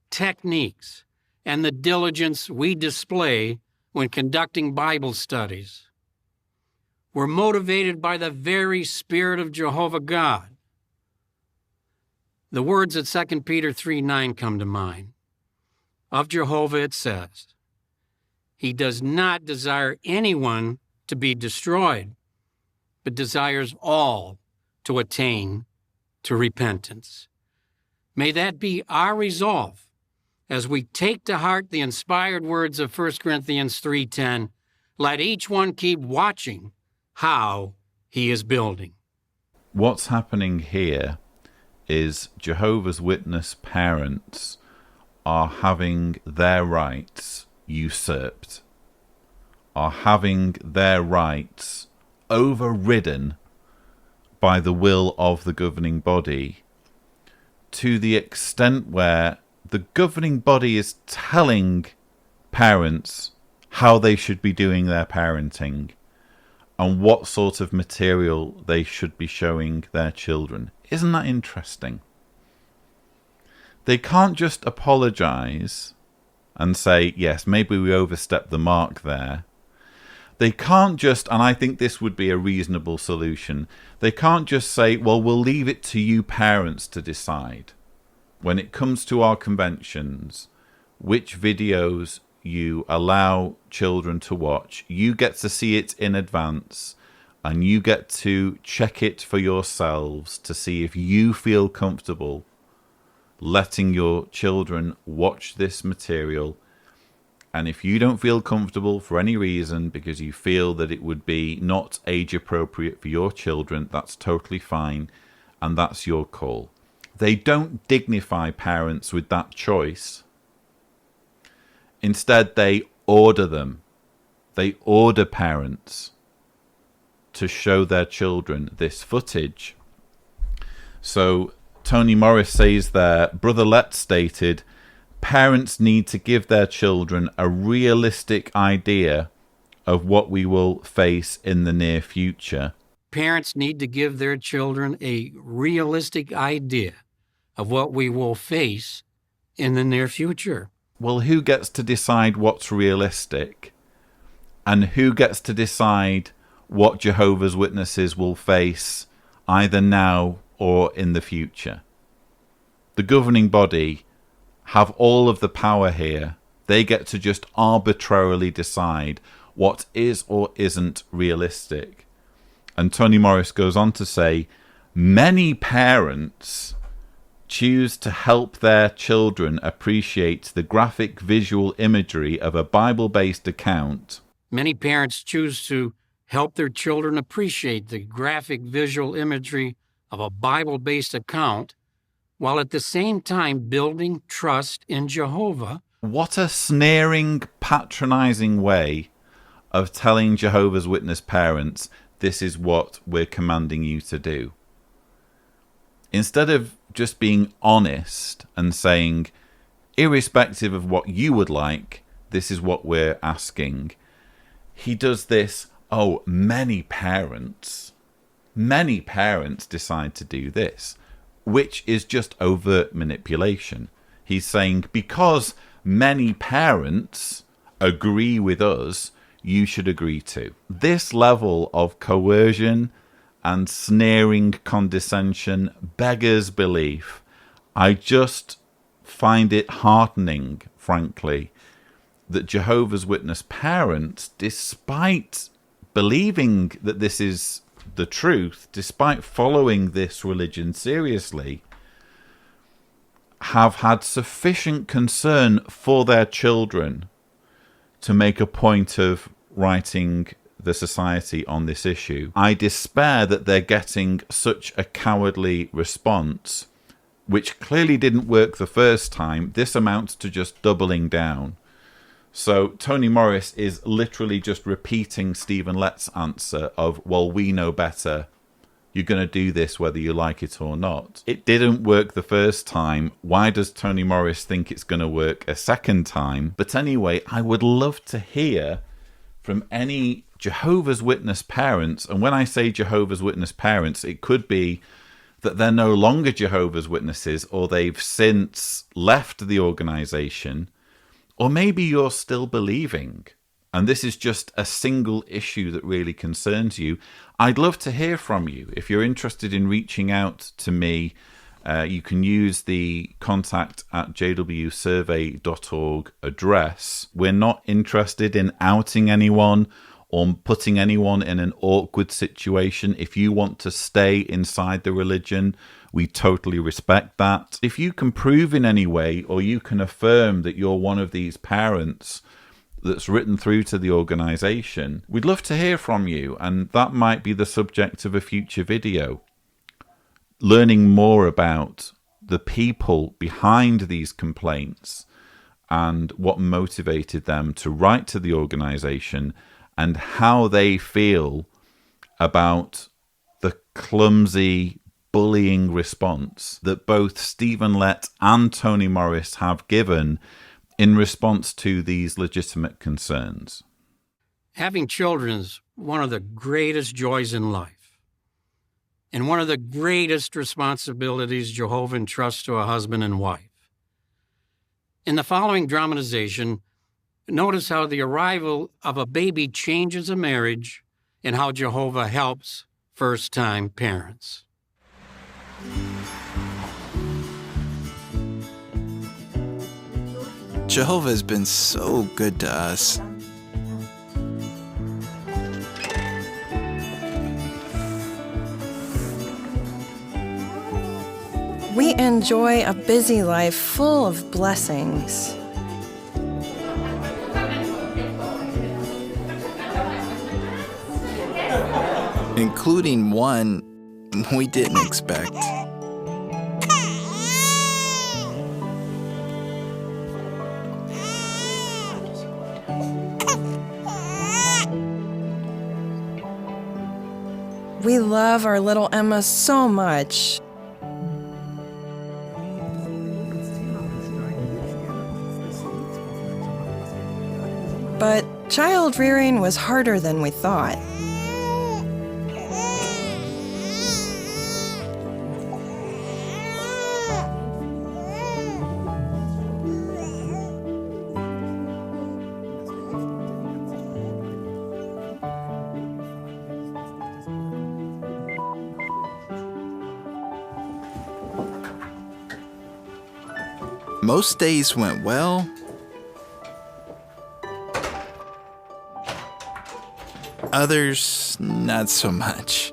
Speaker 3: techniques, and the diligence we display when conducting Bible studies. were motivated by the very Spirit of Jehovah God. The words at 2 Peter 3:9 come to mind. Of Jehovah it says, He does not desire anyone to be destroyed, but desires all to attain to repentance. May that be our resolve as we take to heart the inspired words of 1 Corinthians 3:10, let each one keep watching how he is building.
Speaker 2: What's happening here is Jehovah's Witness parents are having their rights usurped, are having their rights overridden by the will of the governing body, to the extent where the governing body is telling parents how they should be doing their parenting and what sort of material they should be showing their children. Isn't that interesting? They can't just apologize and say, yes, maybe we overstepped the mark there. They can't just, and I think this would be a reasonable solution, they can't just say, well, we'll leave it to you parents to decide when it comes to our conventions which videos you allow children to watch. You get to see it in advance and you get to check it for yourselves to see if you feel comfortable letting your children watch this material. And if you don't feel comfortable for any reason, because you feel that it would be not age appropriate for your children, that's totally fine, and that's your call. They don't dignify parents with that choice. Instead, they order them. They order parents to show their children this footage. So Tony Morris says there, Brother Lett stated, parents need to give their children a realistic idea of what we will face in the near future.
Speaker 3: Parents need to give their children a realistic idea of what we will face in the near future.
Speaker 2: Well, who gets to decide what's realistic? And who gets to decide what Jehovah's Witnesses will face either now or in the future? The governing body have all of the power here. They get to just arbitrarily decide what is or isn't realistic. And Tony Morris goes on to say, many parents choose to help their children appreciate the graphic visual imagery of a Bible-based account.
Speaker 3: Many parents choose to help their children appreciate the graphic visual imagery of a Bible-based account, while at the same time building trust in Jehovah.
Speaker 2: What a sneering, patronizing way of telling Jehovah's Witness parents, this is what we're commanding you to do. Instead of just being honest and saying, irrespective of what you would like, this is what we're asking, he does this, many parents decide to do this, which is just overt manipulation. He's saying, because many parents agree with us, you should agree too. This level of coercion and sneering condescension beggars belief. I just find it heartening, frankly, that Jehovah's Witness parents, despite believing that this is the truth, despite following this religion seriously, have had sufficient concern for their children to make a point of writing the society on this issue. I despair that they're getting such a cowardly response, which clearly didn't work the first time. This amounts to just doubling down. So Tony Morris is literally just repeating Stephen Lett's answer of, well, we know better. You're going to do this whether you like it or not. It didn't work the first time. Why does Tony Morris think it's going to work a second time? But anyway, I would love to hear from any Jehovah's Witness parents. And when I say Jehovah's Witness parents, it could be that they're no longer Jehovah's Witnesses, or they've since left the organization. Or maybe you're still believing and this is just a single issue that really concerns you, I'd love to hear from you. If you're interested in reaching out to me, you can use the contact@jwsurvey.org address. We're not interested in outing anyone or putting anyone in an awkward situation. If you want to stay inside the religion, we totally respect that. If you can prove in any way, or you can affirm that you're one of these parents that's written through to the organization, we'd love to hear from you, and that might be the subject of a future video. Learning more about the people behind these complaints and what motivated them to write to the organization, and how they feel about the clumsy bullying response that both Stephen Lett and Toni Morris have given in response to these legitimate concerns.
Speaker 3: Having children is one of the greatest joys in life, and one of the greatest responsibilities Jehovah entrusts to a husband and wife. In the following dramatization, notice how the arrival of a baby changes a marriage and how Jehovah helps first-time parents.
Speaker 11: Jehovah has been so good to us.
Speaker 12: We enjoy a busy life full of blessings.
Speaker 11: Including one we didn't expect.
Speaker 12: We love our little Emma so much. But child rearing was harder than we thought.
Speaker 11: Most days went well. Others, not so much.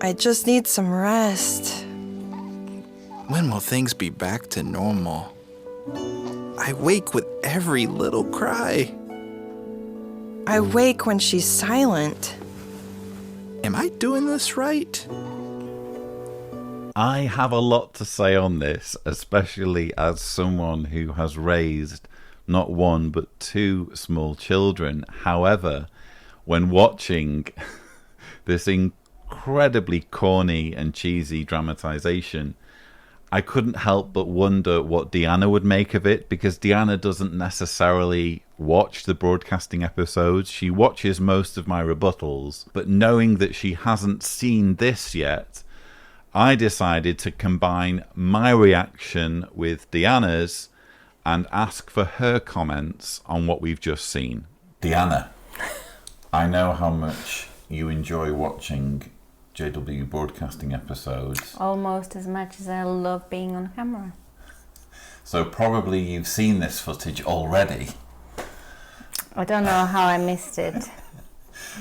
Speaker 12: I just need some rest.
Speaker 11: When will things be back to normal? I wake with every little cry.
Speaker 12: I wake when she's silent.
Speaker 11: Am I doing this right?
Speaker 2: I have a lot to say on this, especially as someone who has raised not one but two small children. However, when watching this incredibly corny and cheesy dramatization, I couldn't help but wonder what Deanna would make of it, because Deanna doesn't necessarily watch the broadcasting episodes. She watches most of my rebuttals, but knowing that she hasn't seen this yet, I decided to combine my reaction with Deanna's and ask for her comments on what we've just seen. Deanna, I know how much you enjoy watching JW broadcasting episodes.
Speaker 13: Almost as much as I love being on camera.
Speaker 2: So probably you've seen this footage already.
Speaker 13: I don't know how I missed it.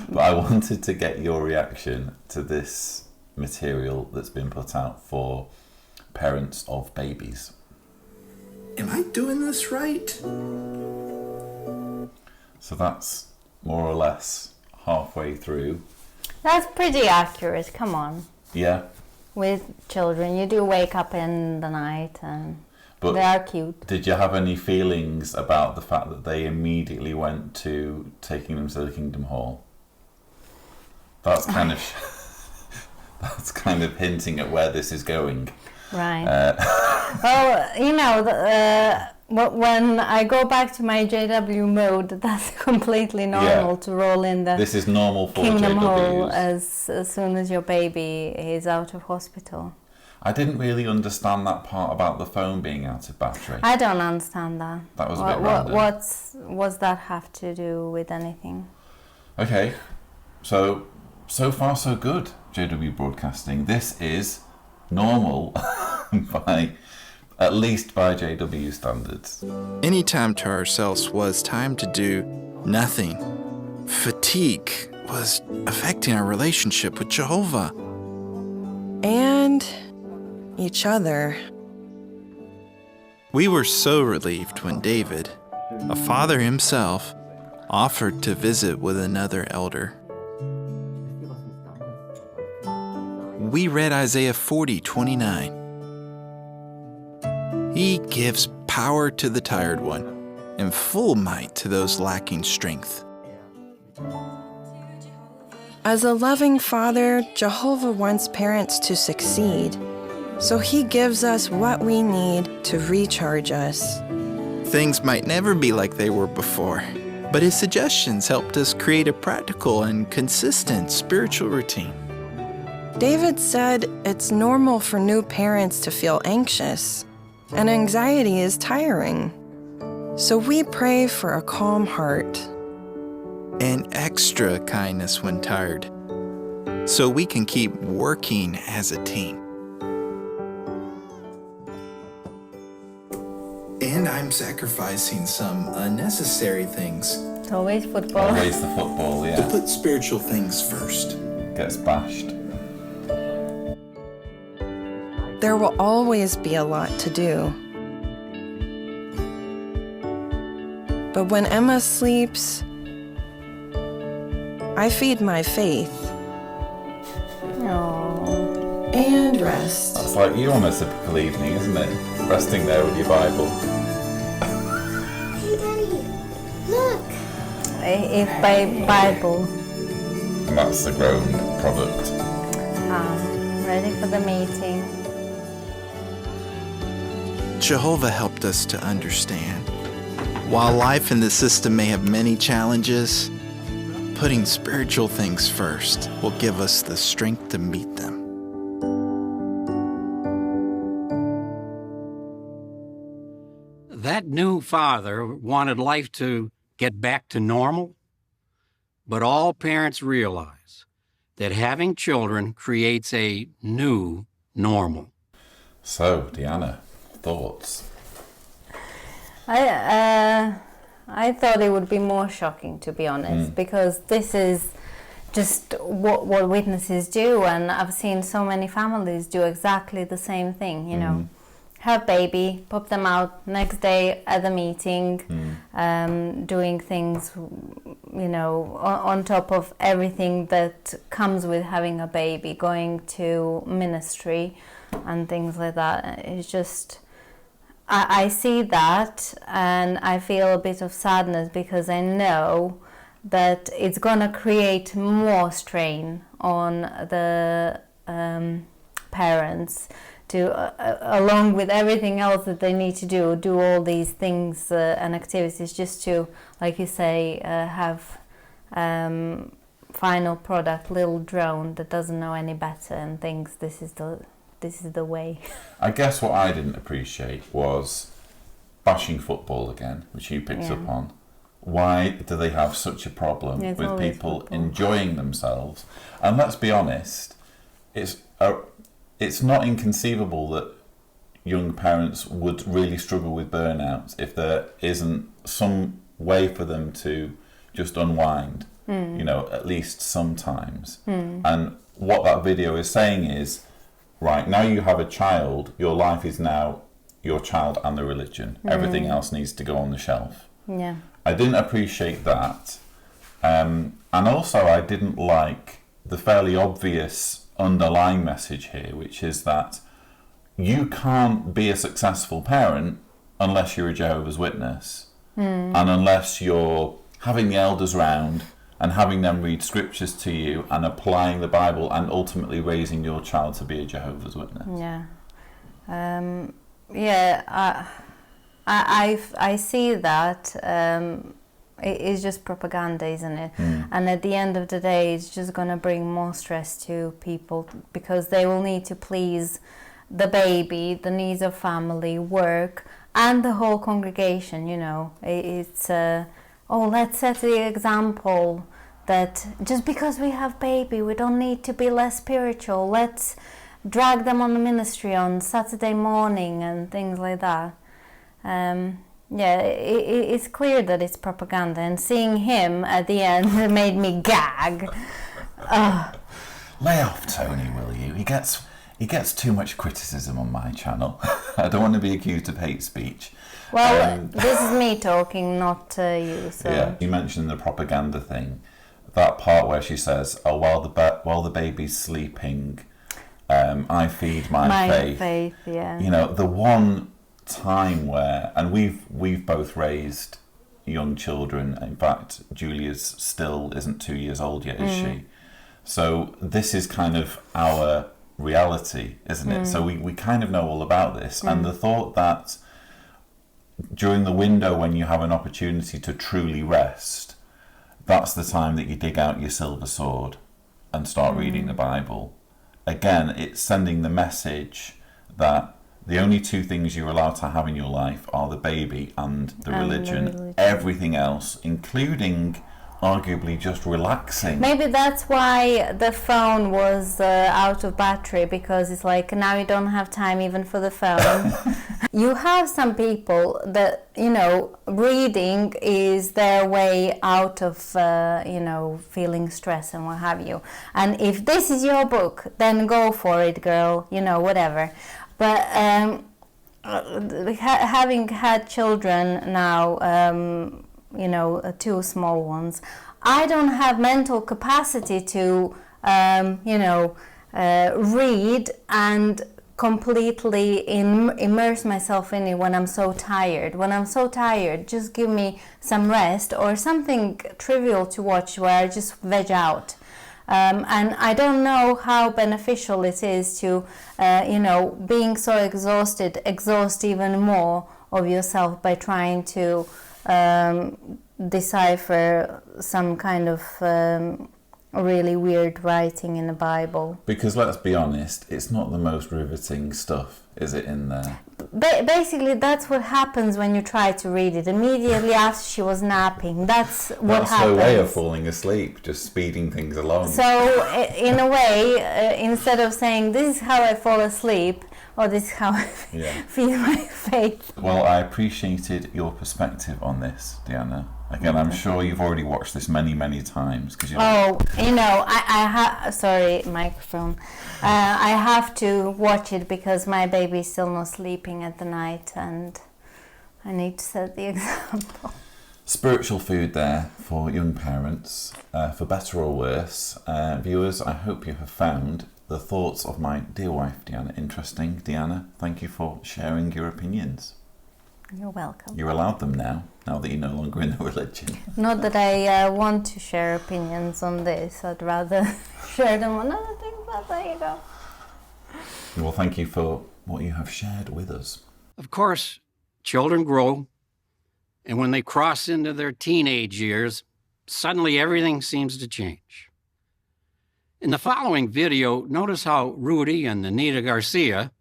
Speaker 2: But I wanted to get your reaction to this material that's been put out for parents of babies.
Speaker 11: Am I doing this right?
Speaker 2: So that's more or less halfway through.
Speaker 13: That's pretty accurate, come on.
Speaker 2: Yeah.
Speaker 13: With children, you do wake up in the night and
Speaker 2: but
Speaker 13: they are cute.
Speaker 2: Did you have any feelings about the fact that they immediately went to taking them to the Kingdom Hall? That's kind of that's kind of hinting at where this is going.
Speaker 13: Right. Well, you know, when I go back to my JW mode, that's completely normal to roll in the
Speaker 2: this is normal for
Speaker 13: Kingdom
Speaker 2: JWs.
Speaker 13: Hall as soon as your baby is out of hospital.
Speaker 2: I didn't really understand that part about the phone being out of battery.
Speaker 13: I don't understand that.
Speaker 2: That was a bit random.
Speaker 13: What's that have to do with anything?
Speaker 2: Okay, so far so good, JW Broadcasting. This is normal at least by JW standards.
Speaker 11: Any time to ourselves was time to do nothing. Fatigue was affecting our relationship with Jehovah.
Speaker 12: And each other.
Speaker 11: We were so relieved when David, a father himself, offered to visit with another elder. We read Isaiah 40:29. He gives power to the tired one and full might to those lacking strength.
Speaker 12: As a loving father, Jehovah wants parents to succeed. So he gives us what we need to recharge us.
Speaker 11: Things might never be like they were before, but his suggestions helped us create a practical and consistent spiritual routine.
Speaker 12: David said it's normal for new parents to feel anxious, and anxiety is tiring. So we pray for a calm heart.
Speaker 11: And extra kindness when tired, so we can keep working as a team. And I'm sacrificing some unnecessary things.
Speaker 13: It's always football.
Speaker 2: Always the football, yeah.
Speaker 11: To put spiritual things first.
Speaker 2: Gets bashed.
Speaker 12: There will always be a lot to do. But when Emma sleeps, I feed my faith.
Speaker 13: Aww.
Speaker 12: And rest.
Speaker 2: That's like you on a typical evening, isn't it? Resting there with your Bible.
Speaker 14: Hey, Daddy, look.
Speaker 13: If by Bible.
Speaker 2: And that's the grown product.
Speaker 13: Ready for the meeting.
Speaker 11: Jehovah helped us to understand. While life in the system may have many challenges, putting spiritual things first will give us the strength to meet them.
Speaker 3: That new father wanted life to get back to normal, but all parents realize that having children creates a new normal.
Speaker 2: So, Deanna, thoughts?
Speaker 13: I thought it would be more shocking, to be honest, because this is just what witnesses do, and I've seen so many families do exactly the same thing, you know. Have baby, pop them out, next day at the meeting, doing things, you know, on top of everything that comes with having a baby, going to ministry and things like that. It's just, I see that and I feel a bit of sadness because I know that it's going to create more strain on the parents to, along with everything else that they need to do all these things and activities just to, like you say, have final product, little drone that doesn't know any better and thinks this is the way.
Speaker 2: I guess what I didn't appreciate was bashing football again, which you picked up on. Why do they have such a problem with people enjoying themselves? And let's be honest, it's not inconceivable that young parents would really struggle with burnout if there isn't some way for them to just unwind, you know, at least sometimes. And what that video is saying is, right, now you have a child, your life is now your child and the religion. Everything else needs to go on the shelf.
Speaker 13: Yeah.
Speaker 2: I didn't appreciate that. And also I didn't like the fairly obvious underlying message here, which is that you can't be a successful parent unless you're a Jehovah's Witness and unless you're having the elders round and having them read scriptures to you and applying the Bible and ultimately raising your child to be a Jehovah's Witness.
Speaker 13: I see that. It's just propaganda, isn't it? And at the end of the day, it's just going to bring more stress to people because they will need to please the baby, the needs of family, work, and the whole congregation, you know. It's, let's set the example that just because we have baby, we don't need to be less spiritual. Let's drag them on the ministry on Saturday morning and things like that. It's clear that it's propaganda, and seeing him at the end made me gag.
Speaker 2: Lay off Tony, will you? He gets too much criticism on my channel. I don't want to be accused of hate speech.
Speaker 13: Well, this is me talking, not you. So.
Speaker 2: Yeah, you mentioned the propaganda thing. That part where she says, "Oh, while the baby's sleeping, I feed my faith."
Speaker 13: Yeah.
Speaker 2: You know, the one time where, and we've both raised young children. In fact, Julia's still isn't 2 years old yet, is she? So this is kind of our reality, isn't it? So we kind of know all about this. And the thought that during the window when you have an opportunity to truly rest, that's the time that you dig out your silver sword and start reading the Bible. Again, it's sending the message that the only two things you're allowed to have in your life are the baby and the religion. Everything else, including arguably just relaxing.
Speaker 13: Maybe that's why the phone was out of battery, because it's like now you don't have time even for the phone. You have some people that, you know, reading is their way out of, feeling stress and what have you. And if this is your book, then go for it, girl, you know, whatever. But having had children now, two small ones, I don't have mental capacity to, read and completely immerse myself in it when I'm so tired. When I'm so tired, just give me some rest or something trivial to watch where I just veg out. And I don't know how beneficial it is to, being so exhausted, exhaust even more of yourself by trying to decipher some kind of really weird writing in the Bible.
Speaker 2: Because let's be honest, it's not the most riveting stuff, is it, in there?
Speaker 13: Basically, that's what happens when you try to read it. Immediately after she was napping, that's what happens. That's her
Speaker 2: way of falling asleep, just speeding things along.
Speaker 13: So, in a way, instead of saying, this is how I fall asleep, or this is how I feel my faith.
Speaker 2: Well, I appreciated your perspective on this, Diana. Again, I'm sure you've already watched this many, many times.
Speaker 13: Sorry, microphone. I have to watch it because my baby is still not sleeping at the night and I need to set the example.
Speaker 2: Spiritual food there for young parents, for better or worse. Viewers, I hope you have found the thoughts of my dear wife, Diana, interesting. Diana, thank you for sharing your opinions.
Speaker 13: You're welcome.
Speaker 2: You're allowed them now that you're no longer in the religion.
Speaker 13: Not that I want to share opinions on this. I'd rather share them on other things, but there you go.
Speaker 2: Well, thank you for what you have shared with us.
Speaker 3: Of course, children grow, and when they cross into their teenage years, suddenly everything seems to change. In the following video, notice how Rudy and Anita Garcia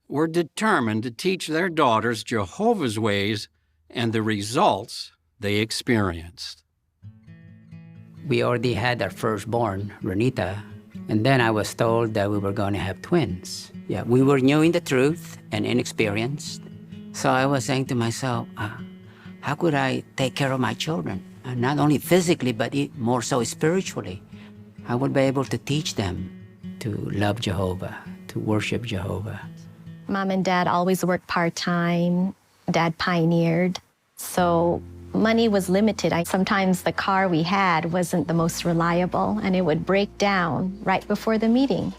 Speaker 3: were determined to teach their daughters Jehovah's ways and the results they experienced.
Speaker 15: We already had our firstborn, Renita, and then I was told that we were going to have twins. Yeah, we were new in the truth and inexperienced. So I was saying to myself, how could I take care of my children? Not only physically, but more so spiritually. I would be able to teach them to love Jehovah, to worship Jehovah.
Speaker 16: Mom and Dad always worked part-time. Dad pioneered. So money was limited. Sometimes the car we had wasn't the most reliable, and it would break down right before the meeting.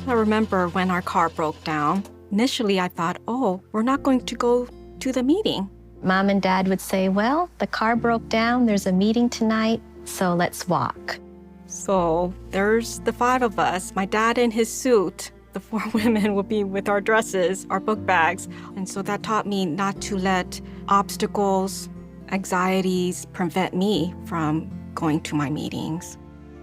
Speaker 17: I remember when our car broke down. Initially, I thought, we're not going to go to the meeting.
Speaker 16: Mom and Dad would say, well, the car broke down. There's a meeting tonight, so let's walk.
Speaker 17: So there's the 5 of us, my dad in his suit. The 4 women would be with our dresses, our book bags. And so that taught me not to let obstacles, anxieties prevent me from going to my meetings.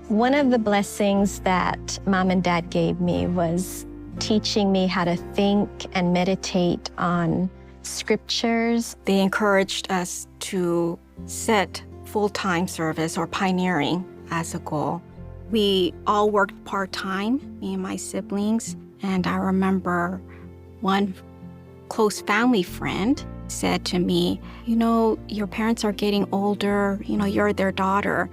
Speaker 16: One of the blessings that Mom and Dad gave me was teaching me how to think and meditate on scriptures.
Speaker 17: They encouraged us to set full-time service or pioneering as a goal. We all worked part-time, me and my siblings, and I remember one close family friend said to me, you know, your parents are getting older, you know, you're their daughter,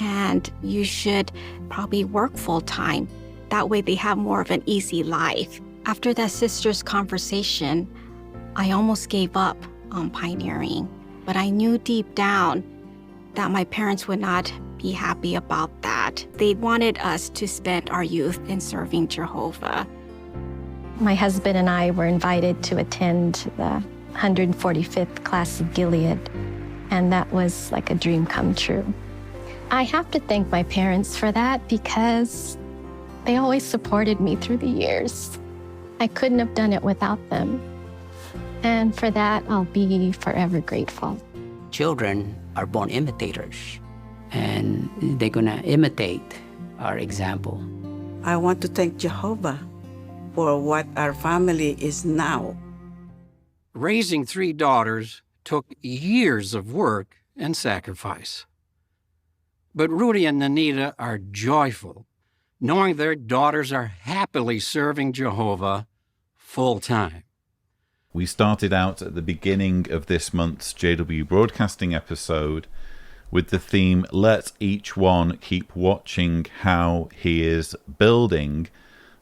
Speaker 17: and you should probably work full-time. That way they have more of an easy life. After that sister's conversation, I almost gave up on pioneering, but I knew deep down that my parents would not be happy about that. They wanted us to spend our youth in serving Jehovah.
Speaker 16: My husband and I were invited to attend the 145th class of Gilead, and that was like a dream come true. I have to thank my parents for that because they always supported me through the years. I couldn't have done it without them. And for that, I'll be forever grateful.
Speaker 15: Children are born imitators, and they're going to imitate our example.
Speaker 18: I want to thank Jehovah for what our family is now.
Speaker 3: Raising 3 daughters took years of work and sacrifice. But Rudy and Nanita are joyful, knowing their daughters are happily serving Jehovah full-time.
Speaker 2: We started out at the beginning of this month's JW Broadcasting episode with the theme, Let Each One Keep Watching How He Is Building.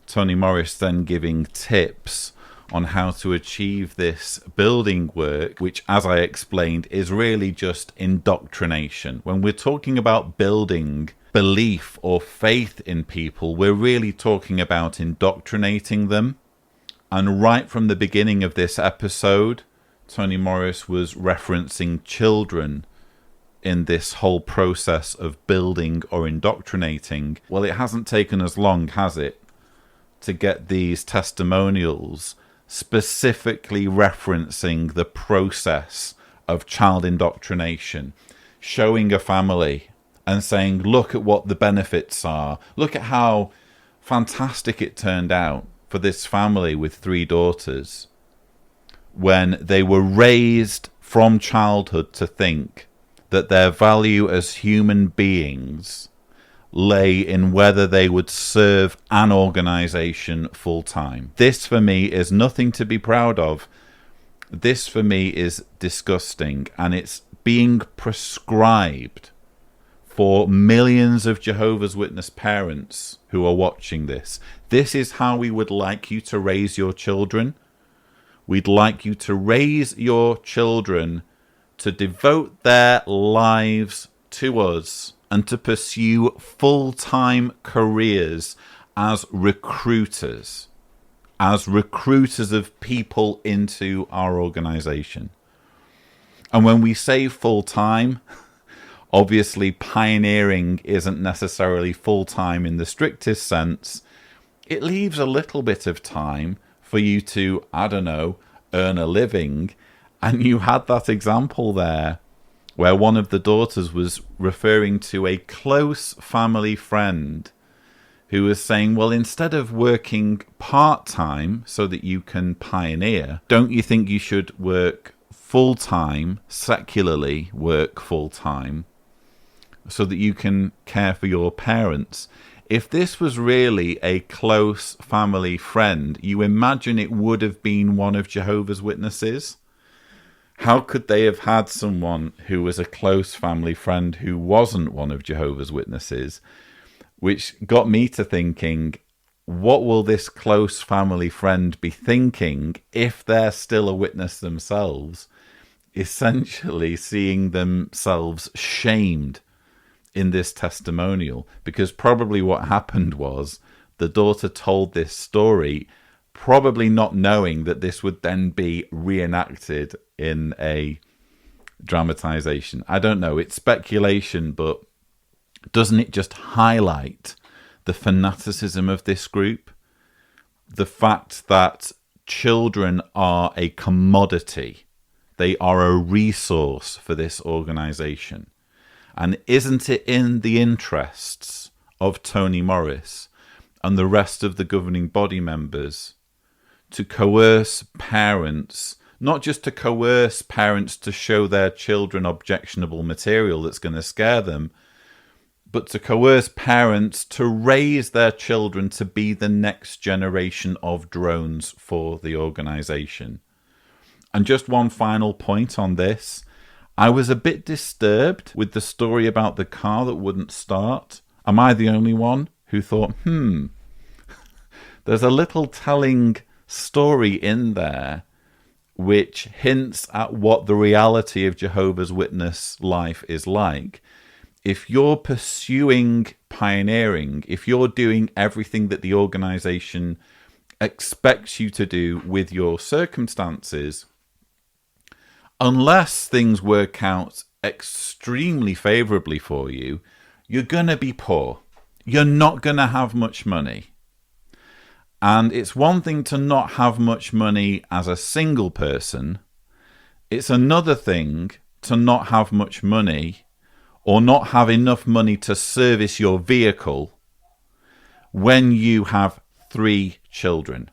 Speaker 2: Tony Morris then giving tips on how to achieve this building work, which, as I explained, is really just indoctrination. When we're talking about building belief or faith in people, we're really talking about indoctrinating them. And right from the beginning of this episode, Tony Morris was referencing children in this whole process of building or indoctrinating. Well, it hasn't taken us long, has it, to get these testimonials specifically referencing the process of child indoctrination, showing a family and saying, look at what the benefits are. Look at how fantastic it turned out for this family with 3 daughters when they were raised from childhood to think that their value as human beings lay in whether they would serve an organization full-time. This for me is nothing to be proud of. This for me is disgusting, and it's being prescribed for millions of Jehovah's Witness parents who are watching this. This is how we would like you to raise your children. We'd like you to raise your children to devote their lives to us and to pursue full-time careers as recruiters of people into our organization. And when we say full-time, obviously pioneering isn't necessarily full-time in the strictest sense. It leaves a little bit of time for you to, I don't know, earn a living. And you had that example there where one of the daughters was referring to a close family friend who was saying, well, instead of working part-time so that you can pioneer, don't you think you should work full-time, secularly work full-time, so that you can care for your parents? If this was really a close family friend, you imagine it would have been one of Jehovah's Witnesses. How could they have had someone who was a close family friend who wasn't one of Jehovah's Witnesses? Which got me to thinking, what will this close family friend be thinking if they're still a witness themselves, essentially seeing themselves shamed in this testimonial? Because probably what happened was the daughter told this story, probably not knowing that this would then be reenacted in a dramatization. I don't know, it's speculation, but doesn't it just highlight the fanaticism of this group? The fact that children are a commodity. They are a resource for this organization. And isn't it in the interests of Tony Morris and the rest of the governing body members to coerce parents, not just to coerce parents to show their children objectionable material that's going to scare them, but to coerce parents to raise their children to be the next generation of drones for the organization. And just one final point on this. I was a bit disturbed with the story about the car that wouldn't start. Am I the only one who thought, there's a little telling story in there which hints at what the reality of Jehovah's Witness life is like. If you're pursuing pioneering, if you're doing everything that the organization expects you to do with your circumstances, unless things work out extremely favorably for you, you're going to be poor. You're not going to have much money. And it's one thing to not have much money as a single person. It's another thing to not have much money or not have enough money to service your vehicle when you have 3 children.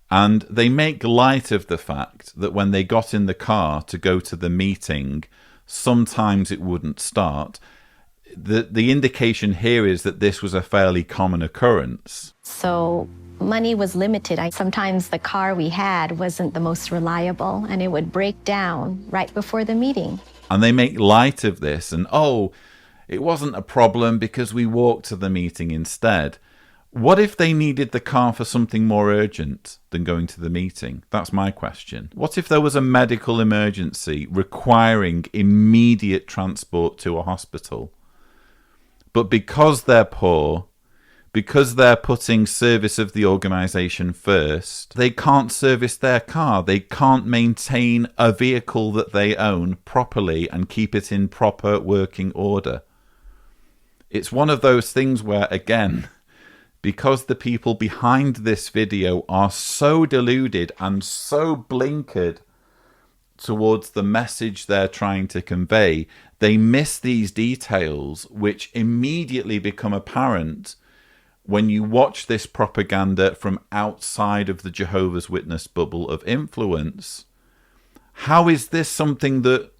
Speaker 2: And they make light of the fact that when they got in the car to go to the meeting, sometimes it wouldn't start. The indication here is that this was a fairly common occurrence.
Speaker 16: So money was limited. Sometimes the car we had wasn't the most reliable, and it would break down right before the meeting.
Speaker 2: And they make light of this, and it wasn't a problem because we walked to the meeting instead. What if they needed the car for something more urgent than going to the meeting? That's my question. What if there was a medical emergency requiring immediate transport to a hospital? But because they're poor, because they're putting service of the organization first, they can't service their car. They can't maintain a vehicle that they own properly and keep it in proper working order. It's one of those things where, again, because the people behind this video are so deluded and so blinkered towards the message they're trying to convey, they miss these details which immediately become apparent when you watch this propaganda from outside of the Jehovah's Witness bubble of influence. How is this something that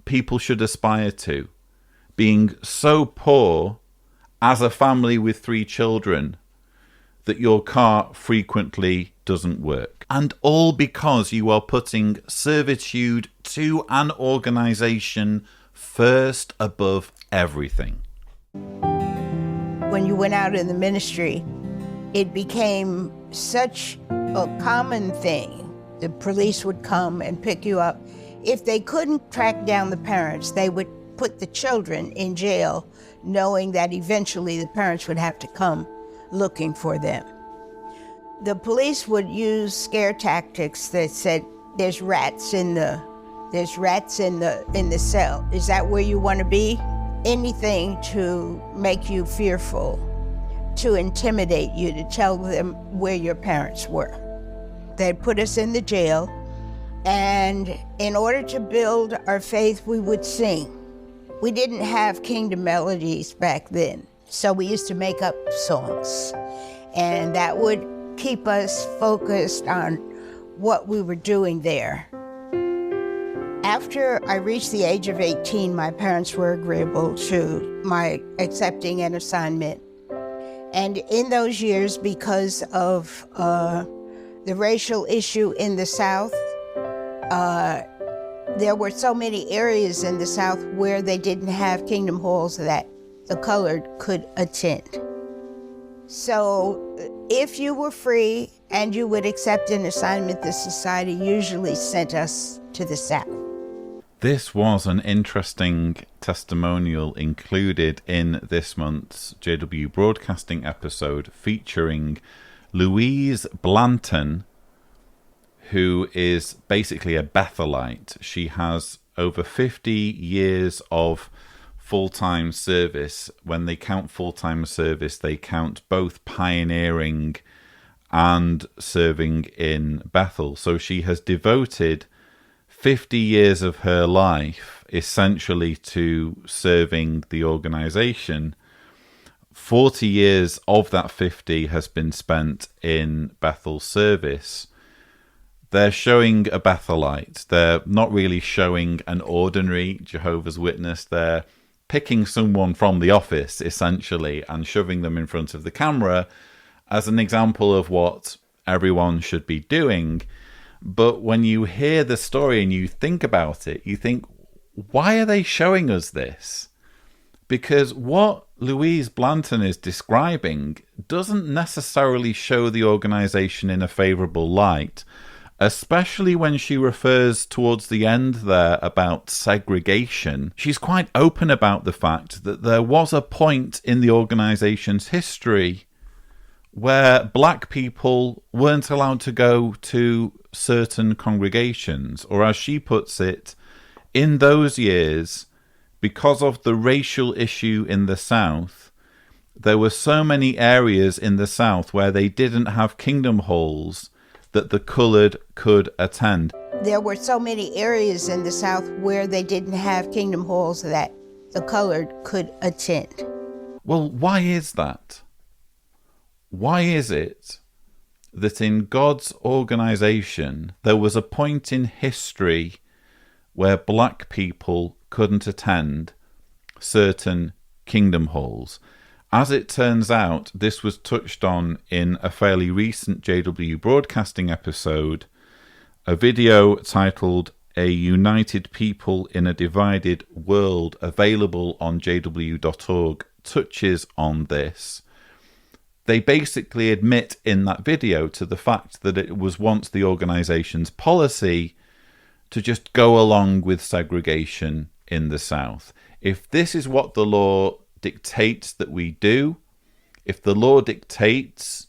Speaker 2: people should aspire to? Being so poor as a family with 3 children that your car frequently doesn't work. And all because you are putting servitude to an organization first above everything.
Speaker 19: When you went out in the ministry, it became such a common thing. The police would come and pick you up. If they couldn't track down the parents, they would put the children in jail, knowing that eventually the parents would have to come looking for them. The police would use scare tactics that said, there's rats in the cell. Is that where you want to be? Anything to make you fearful, to intimidate you, to tell them where your parents were. They'd put us in the jail, and in order to build our faith, we would sing. We didn't have kingdom melodies back then, so we used to make up songs, and that would keep us focused on what we were doing there. After I reached the age of 18, my parents were agreeable to my accepting an assignment. And in those years, because of the racial issue in the South, there were so many areas in the South where they didn't have kingdom halls that the colored could attend. So if you were free and you would accept an assignment, the society usually sent us to the South.
Speaker 2: This was an interesting testimonial included in this month's JW Broadcasting episode featuring Louise Blanton, who is basically a Bethelite. She has over 50 years of full-time service. When they count full-time service, they count both pioneering and serving in Bethel. So she has devoted 50 years of her life essentially to serving the organization. 40 years of that 50 has been spent in Bethel service, they're showing a Bethelite. They're not really showing an ordinary Jehovah's Witness. They're picking someone from the office, essentially, and shoving them in front of the camera as an example of what everyone should be doing. But when you hear the story and you think about it, you think, why are they showing us this? Because what Louise Blanton is describing doesn't necessarily show the organization in a favorable light, especially when she refers towards the end there about segregation. She's quite open about the fact that there was a point in the organization's history where black people weren't allowed to go to certain congregations, or as she puts it, in those years, because of the racial issue in the South, there were so many areas in the South where they didn't have kingdom halls that the coloured could attend.
Speaker 19: There were so many areas in the South where they didn't have kingdom halls that the colored could attend.
Speaker 2: Well, why is that? Why is it that in God's organisation there was a point in history where black people couldn't attend certain kingdom halls? As it turns out, this was touched on in a fairly recent JW Broadcasting episode. A video titled A United People in a Divided World, available on jw.org, touches on this. They basically admit in that video to the fact that it was once the organisation's policy to just go along with segregation in the South. If this is what the law dictates that we do, if the law dictates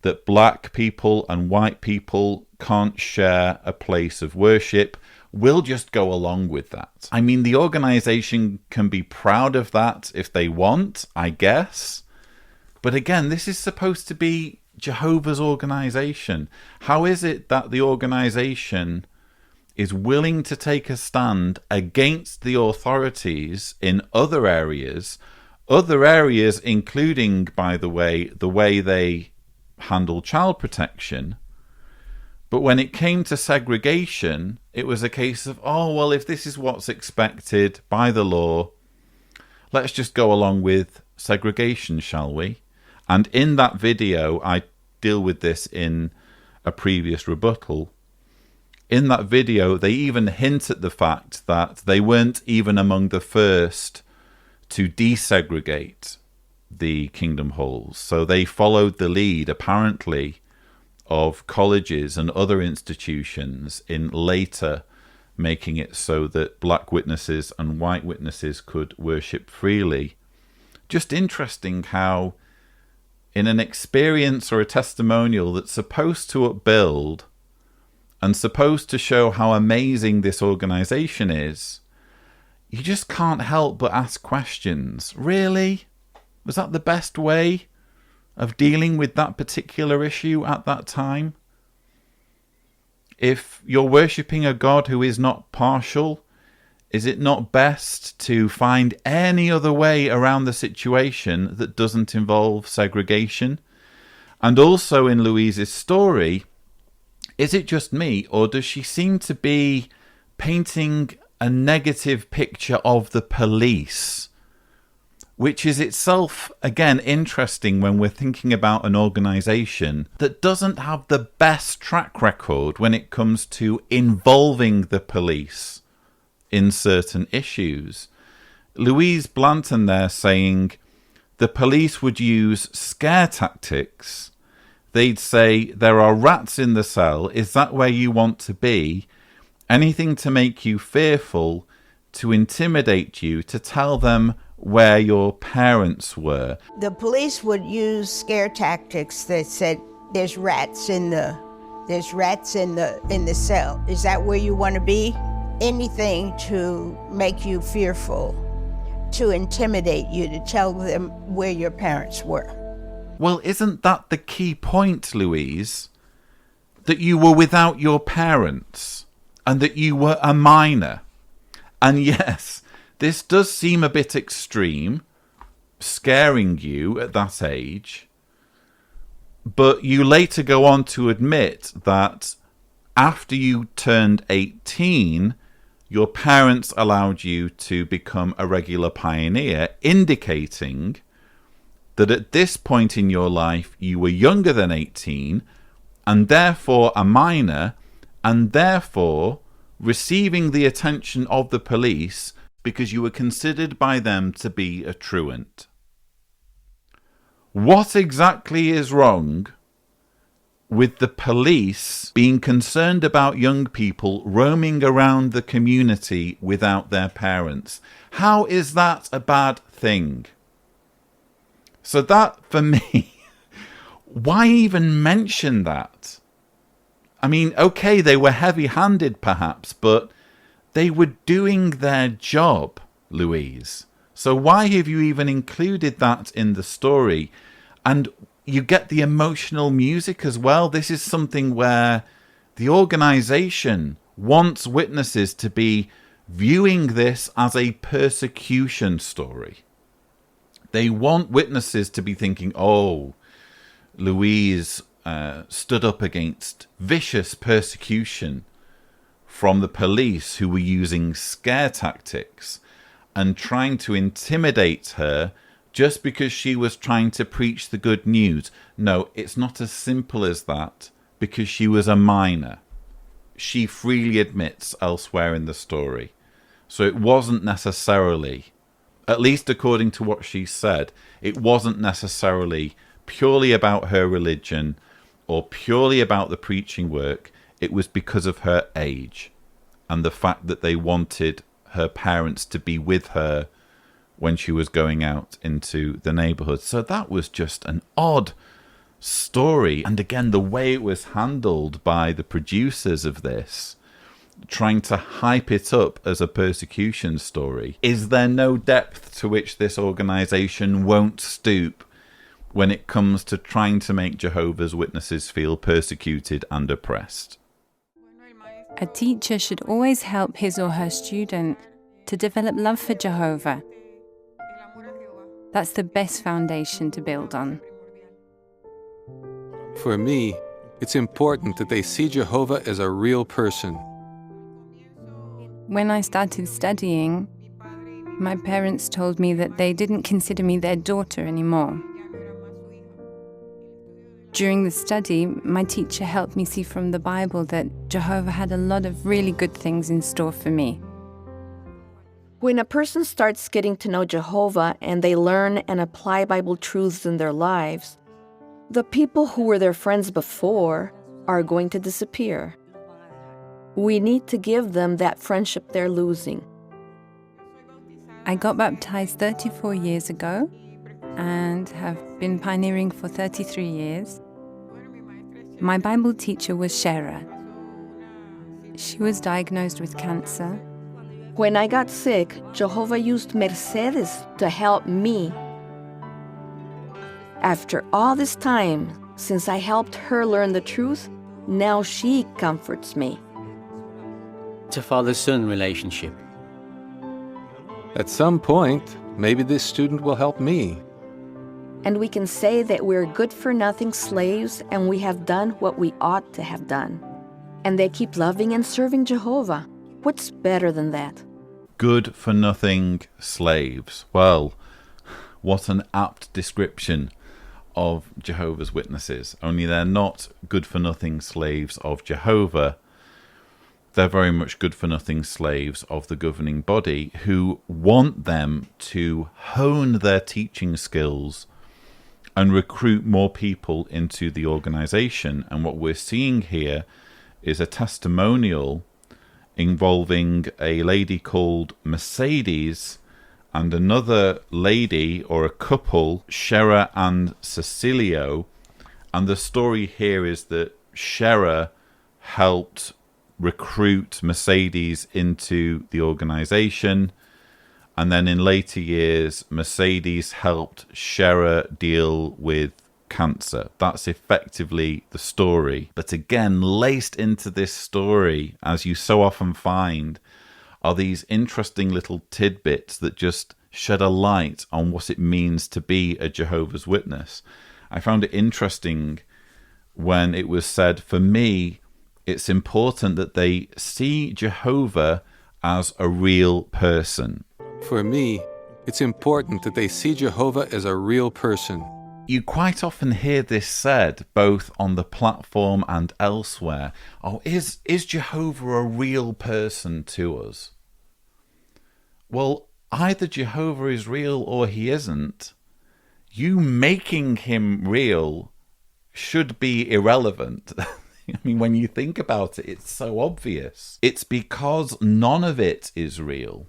Speaker 2: that black people and white people can't share a place of worship, we'll just go along with that. I mean, the organisation can be proud of that if they want, I guess. But again, this is supposed to be Jehovah's organisation. How is it that the organisation is willing to take a stand against the authorities in other areas including, by the way they handle child protection, but when it came to segregation, it was a case of, oh, well, if this is what's expected by the law, let's just go along with segregation, shall we? And in that video, I deal with this in a previous rebuttal. In that video, they even hint at the fact that they weren't even among the first to desegregate the kingdom halls. So they followed the lead, apparently, of colleges and other institutions in later making it so that black witnesses and white witnesses could worship freely. Just interesting how in an experience or a testimonial that's supposed to upbuild and supposed to show how amazing this organization is, you just can't help but ask questions. Really? Was that the best way of dealing with that particular issue at that time? If you're worshipping a God who is not partial, is it not best to find any other way around the situation that doesn't involve segregation? And also in Louise's story, is it just me, or does she seem to be painting a negative picture of the police? Which is itself, again, interesting when we're thinking about an organisation that doesn't have the best track record when it comes to involving the police in certain issues. Louise Blanton there saying the police would use scare tactics. They'd say, there are rats in the cell, is that where you want to be? Anything to make you fearful, to intimidate you, to tell them where your parents were.
Speaker 19: The police would use scare tactics that said, there's rats in the cell. Is that where you want to be? Anything to make you fearful, to intimidate you, to tell them where your parents were.
Speaker 2: Well, isn't that the key point, Louise? That you were without your parents and that you were a minor. And yes, this does seem a bit extreme, scaring you at that age. But you later go on to admit that after you turned 18, your parents allowed you to become a regular pioneer, indicating that at this point in your life you were younger than 18 and therefore a minor, and therefore receiving the attention of the police because you were considered by them to be a truant. What exactly is wrong with the police being concerned about young people roaming around the community without their parents? How is that a bad thing? So that, for me, why even mention that? I mean, okay, they were heavy-handed perhaps, but they were doing their job, Louise. So why have you even included that in the story? And you get the emotional music as well. This is something where the organization wants witnesses to be viewing this as a persecution story. They want witnesses to be thinking, oh, Louise stood up against vicious persecution from the police who were using scare tactics and trying to intimidate her just because she was trying to preach the good news. No, it's not as simple as that, because she was a minor. She freely admits elsewhere in the story. So it wasn't necessarily, at least according to what she said, it wasn't necessarily purely about her religion or purely about the preaching work. It was because of her age and the fact that they wanted her parents to be with her when she was going out into the neighborhood. So that was just an odd story. And again, the way it was handled by the producers of this, trying to hype it up as a persecution story. Is there no depth to which this organization won't stoop when it comes to trying to make Jehovah's Witnesses feel persecuted and oppressed?
Speaker 20: A teacher should always help his or her student to develop love for Jehovah. That's the best foundation to build on.
Speaker 21: For me, it's important that they see Jehovah as a real person.
Speaker 20: When I started studying, my parents told me that they didn't consider me their daughter anymore. During the study, my teacher helped me see from the Bible that Jehovah had a lot of really good things in store for me.
Speaker 22: When a person starts getting to know Jehovah and they learn and apply Bible truths in their lives, the people who were their friends before are going to disappear. We need to give them that friendship they're losing.
Speaker 20: I got baptized 34 years ago and have been pioneering for 33 years. My Bible teacher was Shara. She was diagnosed with cancer.
Speaker 22: When I got sick, Jehovah used Mercedes to help me. After all this time, since I helped her learn the truth, now she comforts me.
Speaker 23: It's a father-son relationship.
Speaker 21: At some point, maybe this student will help me.
Speaker 22: And we can say that we're good-for-nothing slaves and we have done what we ought to have done. And they keep loving and serving Jehovah. What's better than that?
Speaker 2: Good-for-nothing slaves. Well, what an apt description of Jehovah's Witnesses. Only they're not good-for-nothing slaves of Jehovah. They're very much good-for-nothing slaves of the governing body who want them to hone their teaching skills and recruit more people into the organization. And what we're seeing here is a testimonial involving a lady called Mercedes and another lady or a couple, Shera and Cecilio. And the story here is that Shera helped recruit Mercedes into the organization, and then in later years Mercedes helped Shera deal with cancer. That's effectively the story. But again, laced into this story, as you so often find, are these interesting little tidbits that just shed a light on what it means to be a Jehovah's Witness. I found it interesting when it was said, for me, it's important that they see Jehovah as a real person.
Speaker 21: For me, it's important that they see Jehovah as a real person.
Speaker 2: You quite often hear this said, both on the platform and elsewhere. Oh, is Jehovah a real person to us? Well, either Jehovah is real or he isn't. You making him real should be irrelevant. I mean, when you think about it, it's so obvious. It's because none of it is real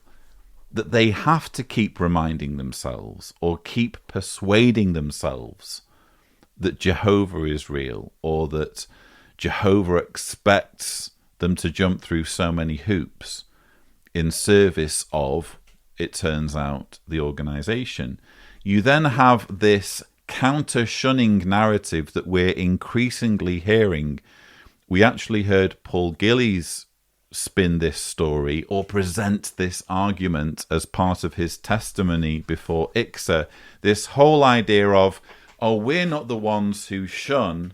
Speaker 2: that they have to keep reminding themselves or keep persuading themselves that Jehovah is real, or that Jehovah expects them to jump through so many hoops in service of, it turns out, the organization. You then have this counter-shunning narrative that we're increasingly hearing. We actually heard Paul Gillies spin this story or present this argument as part of his testimony before ICSA. This whole idea of, oh, we're not the ones who shun,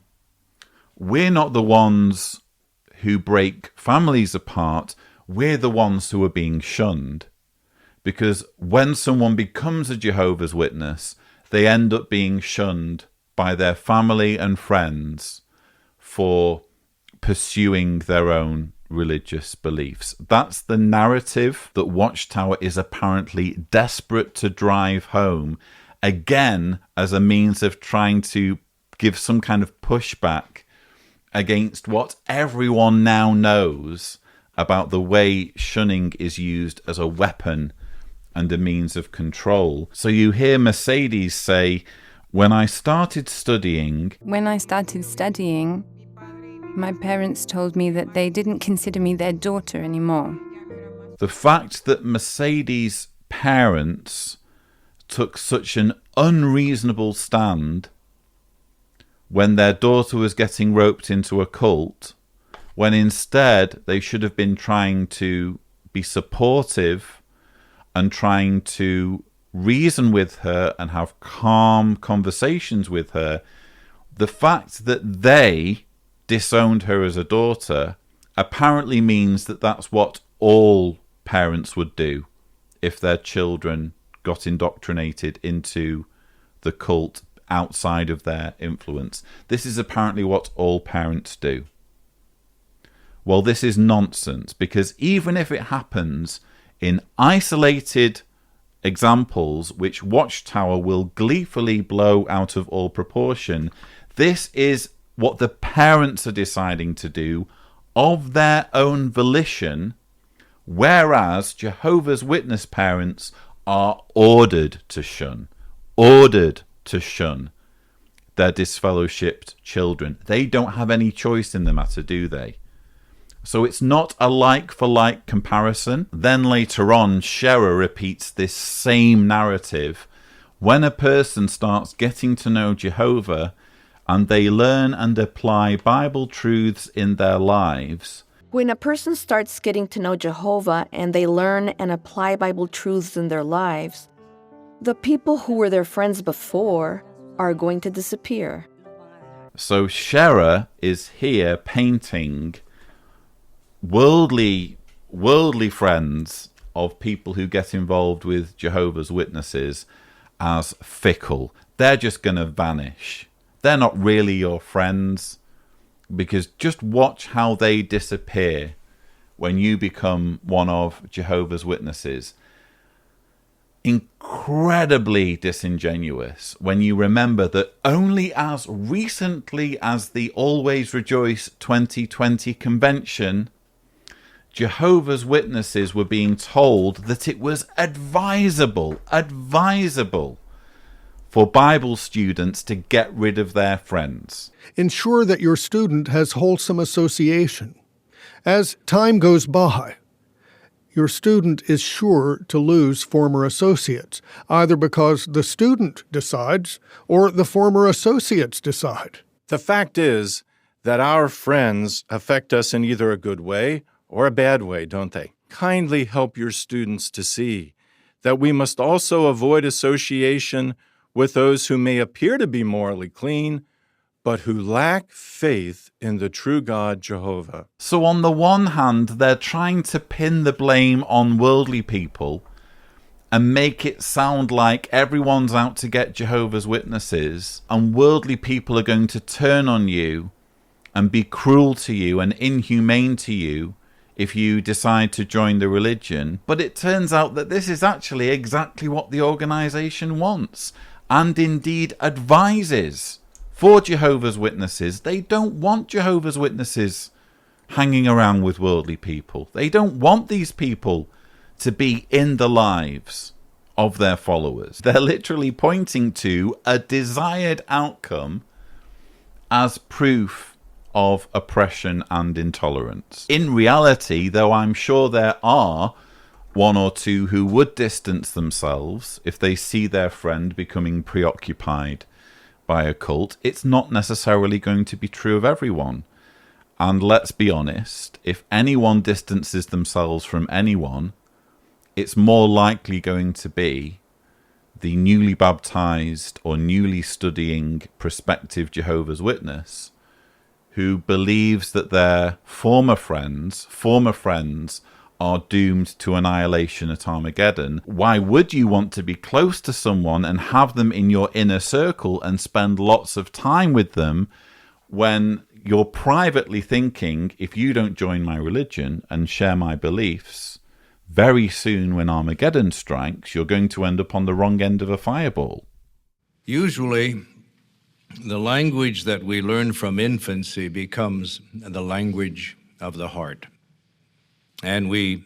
Speaker 2: we're not the ones who break families apart, we're the ones who are being shunned. Because when someone becomes a Jehovah's Witness, they end up being shunned by their family and friends for pursuing their own religious beliefs. That's the narrative that Watchtower is apparently desperate to drive home, again as a means of trying to give some kind of pushback against what everyone now knows about the way shunning is used as a weapon and a means of control. So you hear Mercedes say, when I started studying,
Speaker 20: my parents told me that they didn't consider me their daughter anymore.
Speaker 2: The fact that Mercedes' parents took such an unreasonable stand when their daughter was getting roped into a cult, when instead they should have been trying to be supportive and trying to reason with her and have calm conversations with her, the fact that they disowned her as a daughter apparently means that that's what all parents would do if their children got indoctrinated into the cult outside of their influence. This is apparently what all parents do. Well, this is nonsense, because even if it happens in isolated examples, which Watchtower will gleefully blow out of all proportion, this is what the parents are deciding to do of their own volition, whereas Jehovah's Witness parents are ordered to shun their disfellowshipped children. They don't have any choice in the matter, do they? So it's not a like-for-like comparison. Then later on, Scherer repeats this same narrative. When a person starts getting to know Jehovah and they learn and apply Bible truths in their lives.
Speaker 22: When a person starts getting to know Jehovah and they learn and apply Bible truths in their lives, the people who were their friends before are going to disappear.
Speaker 2: So Scherer is here painting worldly friends of people who get involved with Jehovah's Witnesses as fickle. They're just going to vanish. They're not really your friends, because just watch how they disappear when you become one of Jehovah's Witnesses. Incredibly disingenuous when you remember that only as recently as the Always Rejoice 2020 convention, Jehovah's Witnesses were being told that it was advisable for Bible students to get rid of their friends.
Speaker 8: Ensure that your student has wholesome association. As time goes by, your student is sure to lose former associates, either because the student decides or the former associates decide.
Speaker 1: The fact is that our friends affect us in either a good way or a bad way, don't they? Kindly help your students to see that we must also avoid association with those who may appear to be morally clean, but who lack faith in the true God, Jehovah.
Speaker 2: So on the one hand, they're trying to pin the blame on worldly people and make it sound like everyone's out to get Jehovah's Witnesses, and worldly people are going to turn on you and be cruel to you and inhumane to you if you decide to join the religion. But it turns out that this is actually exactly what the organization wants, and indeed advises for Jehovah's Witnesses. They don't want Jehovah's Witnesses hanging around with worldly people. They don't want these people to be in the lives of their followers. They're literally pointing to a desired outcome as proof of oppression and intolerance. In reality, though I'm sure there are one or two who would distance themselves if they see their friend becoming preoccupied by a cult, it's not necessarily going to be true of everyone. And let's be honest, if anyone distances themselves from anyone, it's more likely going to be the newly baptized or newly studying prospective Jehovah's Witness who believes that their former friends are doomed to annihilation at Armageddon. Why would you want to be close to someone and have them in your inner circle and spend lots of time with them when you're privately thinking, if you don't join my religion and share my beliefs, very soon when Armageddon strikes, you're going to end up on the wrong end of a fireball?
Speaker 4: Usually, the language that we learn from infancy becomes the language of the heart. And we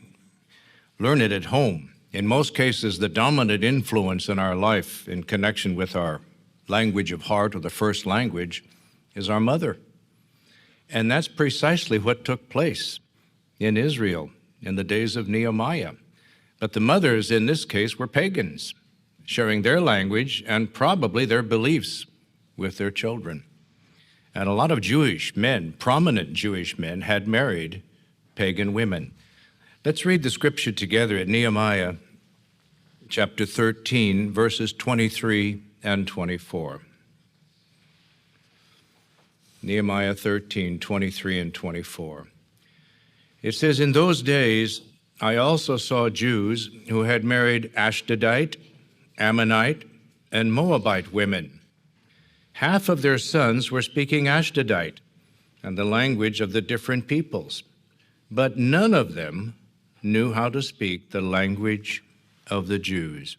Speaker 4: learn it at home. In most cases, the dominant influence in our life in connection with our language of heart, or the first language, is our mother. And that's precisely what took place in Israel in the days of Nehemiah. But the mothers in this case were pagans, sharing their language and probably their beliefs with their children. And a lot of Jewish men, prominent Jewish men, had married pagan women. Let's read the scripture together at Nehemiah chapter 13, verses 23 and 24. Nehemiah 13, 23 and 24. It says, "In those days I also saw Jews who had married Ashdodite, Ammonite, and Moabite women. Half of their sons were speaking Ashdodite and the language of the different peoples, but none of them knew how to speak the language of the Jews."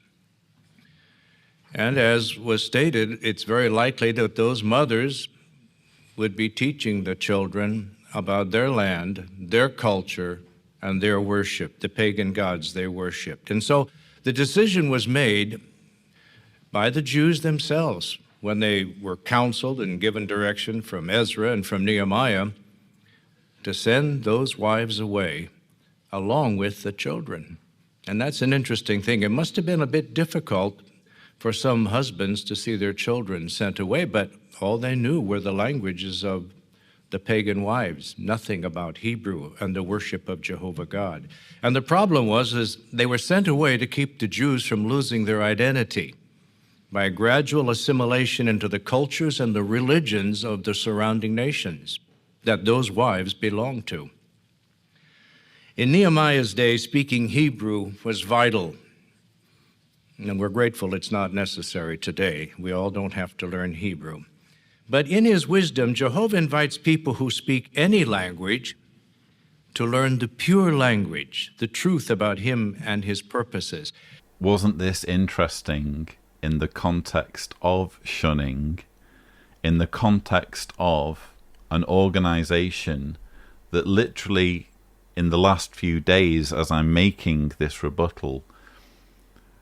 Speaker 4: And as was stated, it's very likely that those mothers would be teaching the children about their land, their culture, and their worship, the pagan gods they worshipped. And so the decision was made by the Jews themselves when they were counseled and given direction from Ezra and from Nehemiah to send those wives away along with the children. And that's an interesting thing. It must have been a bit difficult for some husbands to see their children sent away, but all they knew were the languages of the pagan wives, nothing about Hebrew and the worship of Jehovah God. And the problem was they were sent away to keep the Jews from losing their identity by a gradual assimilation into the cultures and the religions of the surrounding nations that those wives belonged to. In Nehemiah's day, speaking Hebrew was vital. And we're grateful it's not necessary today. We all don't have to learn Hebrew. But in his wisdom, Jehovah invites people who speak any language to learn the pure language, the truth about him and his purposes.
Speaker 2: Wasn't this interesting in the context of Shunning, in the context of an organization that literally in the last few days, as I'm making this rebuttal,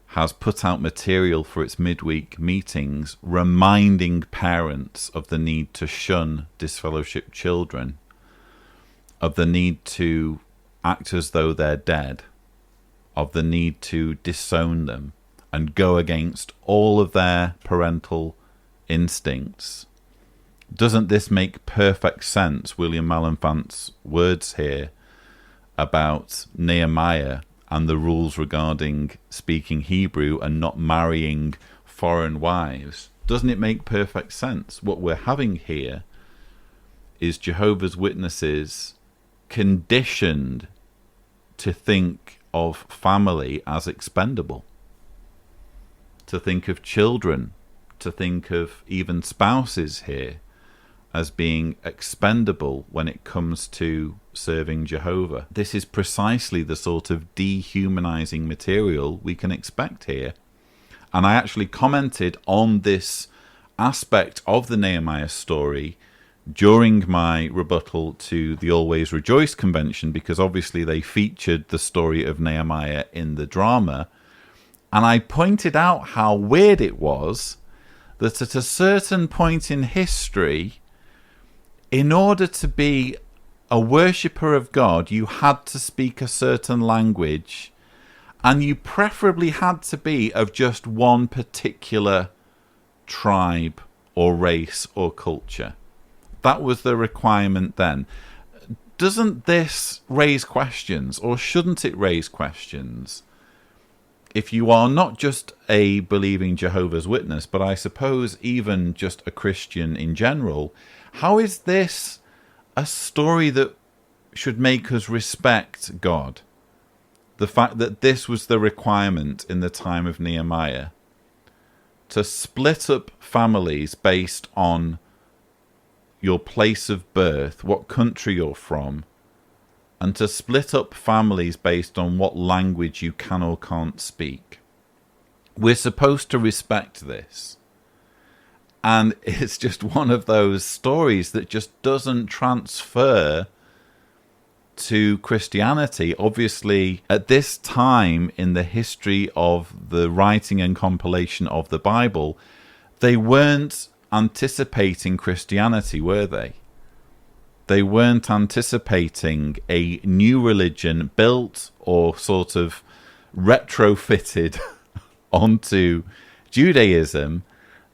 Speaker 2: has put out material for its midweek meetings reminding parents of the need to shun disfellowshipped children, of the need to act as though they're dead, of the need to disown them and go against all of their parental instincts. Doesn't this make perfect sense, William Malenfant's words here about Nehemiah and the rules regarding speaking Hebrew and not marrying foreign wives, doesn't it make perfect sense? What we're having here is Jehovah's Witnesses conditioned to think of family as expendable, to think of children, to think of even spouses here as being expendable when it comes to serving Jehovah. This is precisely the sort of dehumanizing material we can expect here. And I actually commented on this aspect of the Nehemiah story during my rebuttal to the Always Rejoice convention, because obviously they featured the story of Nehemiah in the drama. And I pointed out how weird it was that at a certain point in history, in order to be a worshipper of God, you had to speak a certain language, and you preferably had to be of just one particular tribe or race or culture. That was the requirement then. Doesn't this raise questions, or shouldn't it raise questions? If you are not just a believing Jehovah's Witness, but I suppose even just a Christian in general, how is this a story that should make us respect God? The fact that this was the requirement in the time of Nehemiah, to split up families based on your place of birth, what country you're from, and to split up families based on what language you can or can't speak. We're supposed to respect this. And it's just one of those stories that just doesn't transfer to Christianity. Obviously, at this time in the history of the writing and compilation of the Bible, they weren't anticipating Christianity, were they? They weren't anticipating a new religion built or sort of retrofitted onto Judaism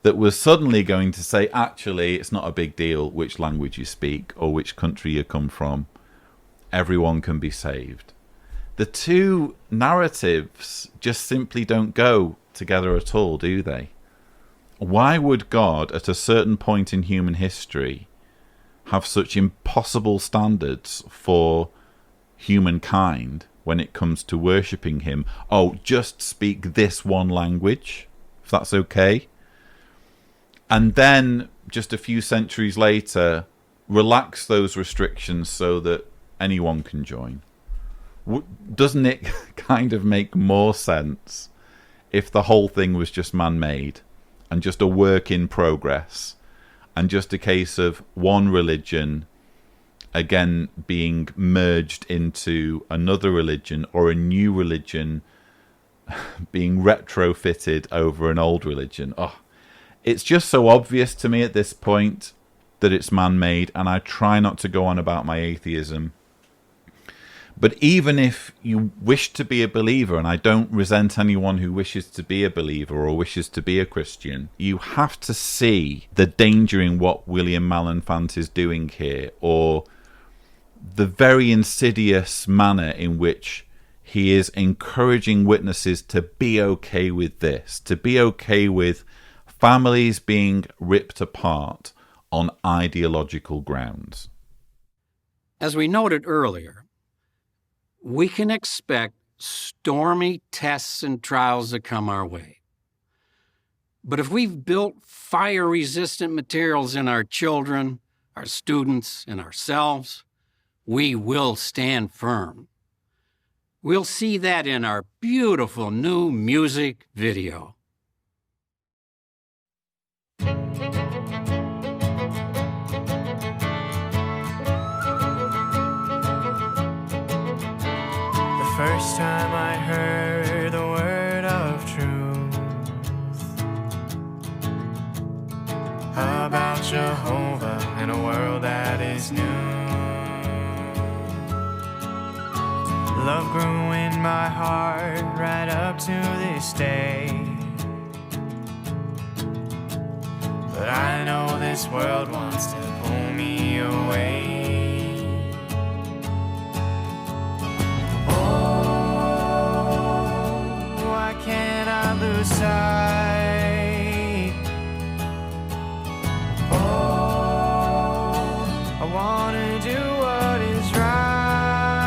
Speaker 2: that was suddenly going to say, actually, it's not a big deal which language you speak or which country you come from. Everyone can be saved. The two narratives just simply don't go together at all, do they? Why would God, at a certain point in human history, have such impossible standards for humankind when it comes to worshipping him? Oh, just speak this one language, if that's okay. And then, just a few centuries later, relax those restrictions so that anyone can join. Doesn't it kind of make more sense if the whole thing was just man-made and just a work in progress and just a case of one religion again being merged into another religion, or a new religion being retrofitted over an old religion? Oh, it's just so obvious to me at this point that it's man-made, and I try not to go on about my atheism. But even if you wish to be a believer, and I don't resent anyone who wishes to be a believer or wishes to be a Christian, you have to see the danger in what William Malenfant is doing here, or the very insidious manner in which he is encouraging witnesses to be okay with this, to be okay with families being ripped apart on ideological grounds.
Speaker 3: As we noted earlier, we can expect stormy tests and trials that come our way. But if we've built fire-resistant materials in our children, our students, and ourselves, we will stand firm. We'll see that in our beautiful new music video.
Speaker 6: First time I heard the word of truth about Jehovah in a world that is new, love grew in my heart right up to this day. But I know this world wants to pull me away. Oh, sight. Oh, I wanna do what is right.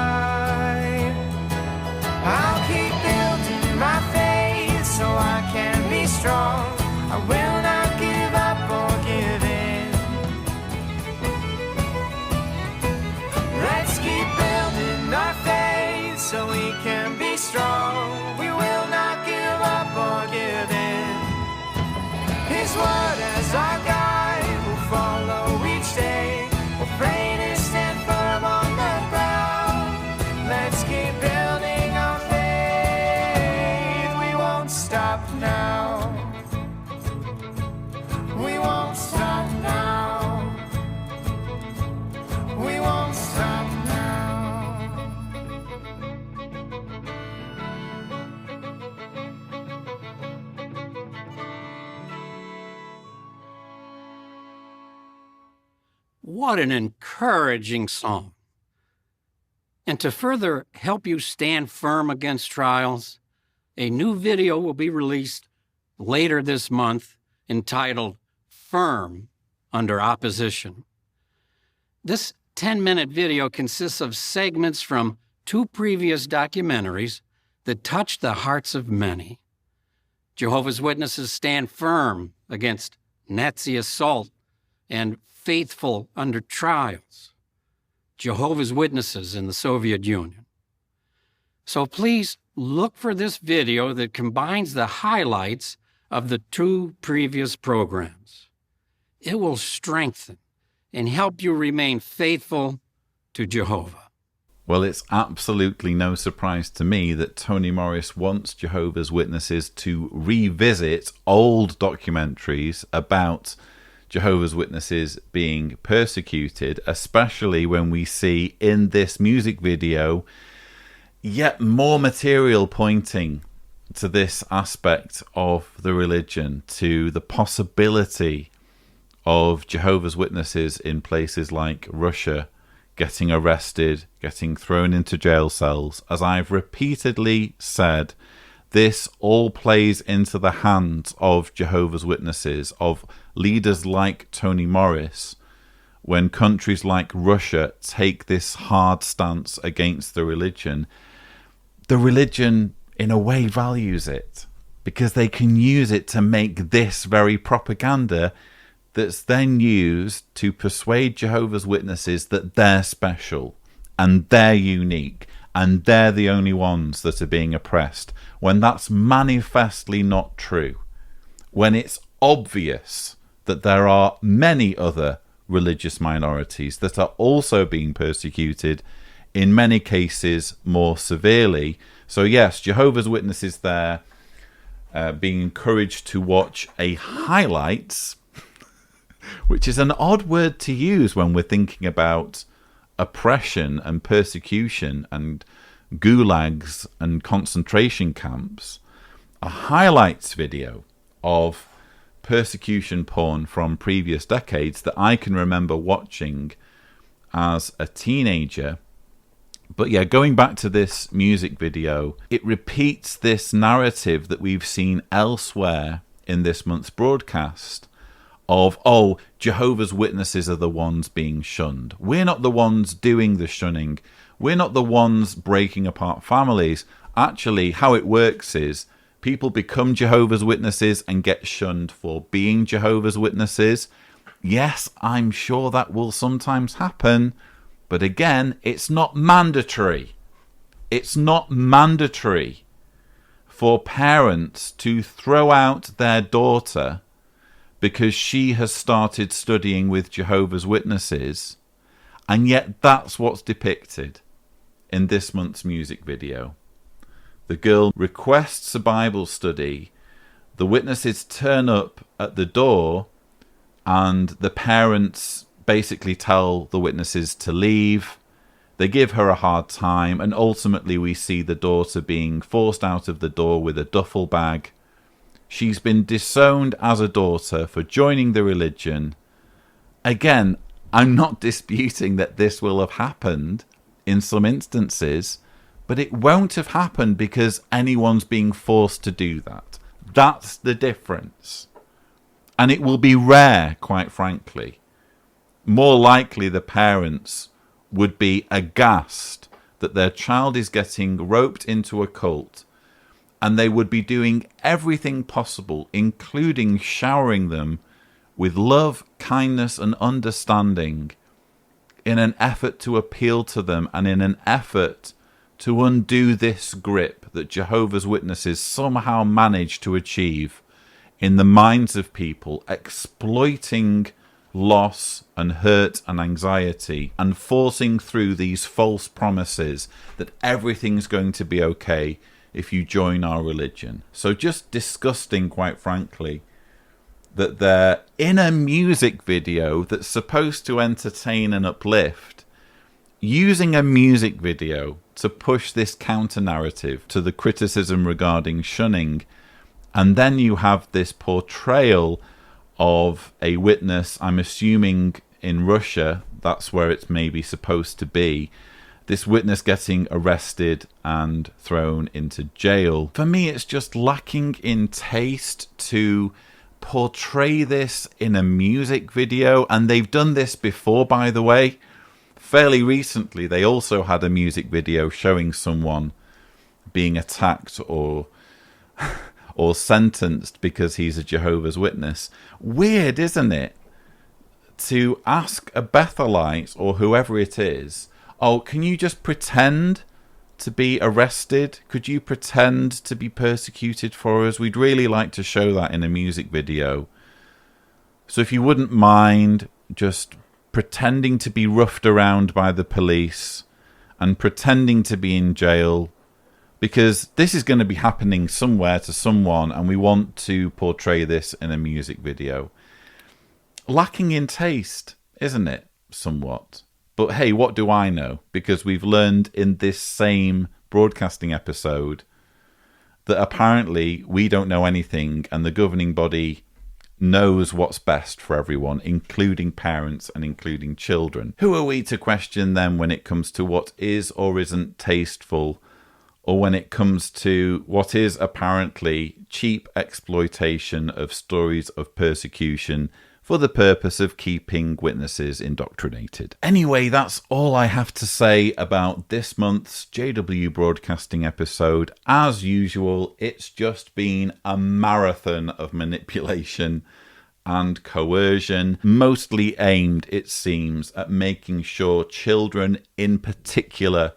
Speaker 6: I'll keep building my faith so I can be strong. I will not give up or give in. Let's keep building our faith so we can be strong. We will not give up or give in. His word as our guide will follow each day. We'll pray to stand firm on the ground. Let's keep building our faith. We won't stop now. We won't stop now. We won't stop now.
Speaker 3: What an encouraging song. And to further help you stand firm against trials, a new video will be released later this month entitled Firm Under Opposition. This 10-minute video consists of segments from 2 previous documentaries that touched the hearts of many. Jehovah's Witnesses stand firm against Nazi assault and faithful under trials. Jehovah's Witnesses in the Soviet Union. So please look for this video that combines the highlights of the 2 previous programs. It will strengthen and help you remain faithful to Jehovah.
Speaker 2: Well, it's absolutely no surprise to me that Tony Morris wants Jehovah's Witnesses to revisit old documentaries about Jehovah's Witnesses being persecuted, especially when we see in this music video yet more material pointing to this aspect of the religion, to the possibility of Jehovah's Witnesses in places like Russia getting arrested, getting thrown into jail cells. As I've repeatedly said, this all plays into the hands of Jehovah's Witnesses, of leaders like Tony Morris, when countries like Russia take this hard stance against the religion in a way values it, because they can use it to make this very propaganda that's then used to persuade Jehovah's Witnesses that they're special and they're unique and they're the only ones that are being oppressed, when that's manifestly not true, when it's obvious that there are many other religious minorities that are also being persecuted, in many cases more severely. So yes, Jehovah's Witnesses there being encouraged to watch a highlights, which is an odd word to use when we're thinking about oppression and persecution and gulags and concentration camps, a highlights video of persecution porn from previous decades that I can remember watching as a teenager. But yeah, going back to this music video, it repeats this narrative that we've seen elsewhere in this month's broadcast of, oh, Jehovah's Witnesses are the ones being shunned. We're not the ones doing the shunning. We're not the ones breaking apart families. Actually, how it works is people become Jehovah's Witnesses and get shunned for being Jehovah's Witnesses. Yes, I'm sure that will sometimes happen. But again, it's not mandatory. It's not mandatory for parents to throw out their daughter because she has started studying with Jehovah's Witnesses, and yet that's what's depicted in this month's music video. The girl requests a Bible study, the witnesses turn up at the door, and the parents basically tell the witnesses to leave. They give her a hard time, and ultimately we see the daughter being forced out of the door with a duffel bag. She's been disowned as a daughter for joining the religion. Again, I'm not disputing that this will have happened in some instances, but it won't have happened because anyone's being forced to do that. That's the difference. And it will be rare, quite frankly. More likely the parents would be aghast that their child is getting roped into a cult, and they would be doing everything possible, including showering them with love, kindness, and understanding in an effort to appeal to them and in an effort to undo this grip that Jehovah's Witnesses somehow manage to achieve in the minds of people, exploiting loss and hurt and anxiety and forcing through these false promises that everything's going to be okay if you join our religion. So just disgusting, quite frankly, that they're in a music video that's supposed to entertain and uplift, using a music video to push this counter-narrative to the criticism regarding shunning. And then you have this portrayal of a witness, I'm assuming in Russia, that's where it's maybe supposed to be, this witness getting arrested and thrown into jail. For me, it's just lacking in taste to portray this in a music video. And they've done this before, by the way. Fairly recently, they also had a music video showing someone being attacked or sentenced because he's a Jehovah's Witness. Weird, isn't it? To ask a Bethelite or whoever it is, oh, can you just pretend to be arrested? Could you pretend to be persecuted for us? We'd really like to show that in a music video. So if you wouldn't mind just pretending to be roughed around by the police and pretending to be in jail, because this is going to be happening somewhere to someone, and we want to portray this in a music video. Lacking in taste, isn't it? Somewhat. But hey, what do I know? Because we've learned in this same broadcasting episode that apparently we don't know anything, and the governing body knows what's best for everyone, including parents and including children. Who are we to question them when it comes to what is or isn't tasteful, or when it comes to what is apparently cheap exploitation of stories of persecution for the purpose of keeping witnesses indoctrinated? Anyway, that's all I have to say about this month's JW Broadcasting episode. As usual, it's just been a marathon of manipulation and coercion, mostly aimed, it seems, at making sure children in particular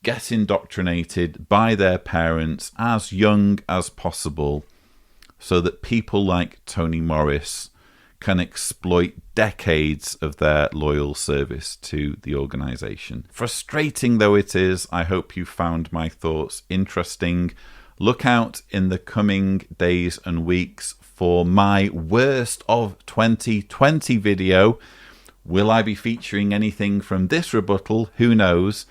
Speaker 2: get indoctrinated by their parents as young as possible, so that people like Tony Morris can exploit decades of their loyal service to the organisation. Frustrating though it is, I hope you found my thoughts interesting. Look out in the coming days and weeks for my worst of 2020 video. Will I be featuring anything from this rebuttal? Who knows?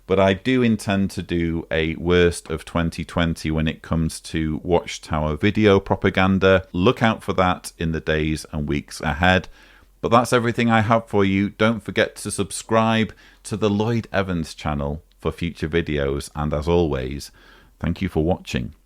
Speaker 2: But I do intend to do a worst of 2020 when it comes to Watchtower video propaganda. Look out for that in the days and weeks ahead. But that's everything I have for you. Don't forget to subscribe to the Lloyd Evans channel for future videos. And as always, thank you for watching.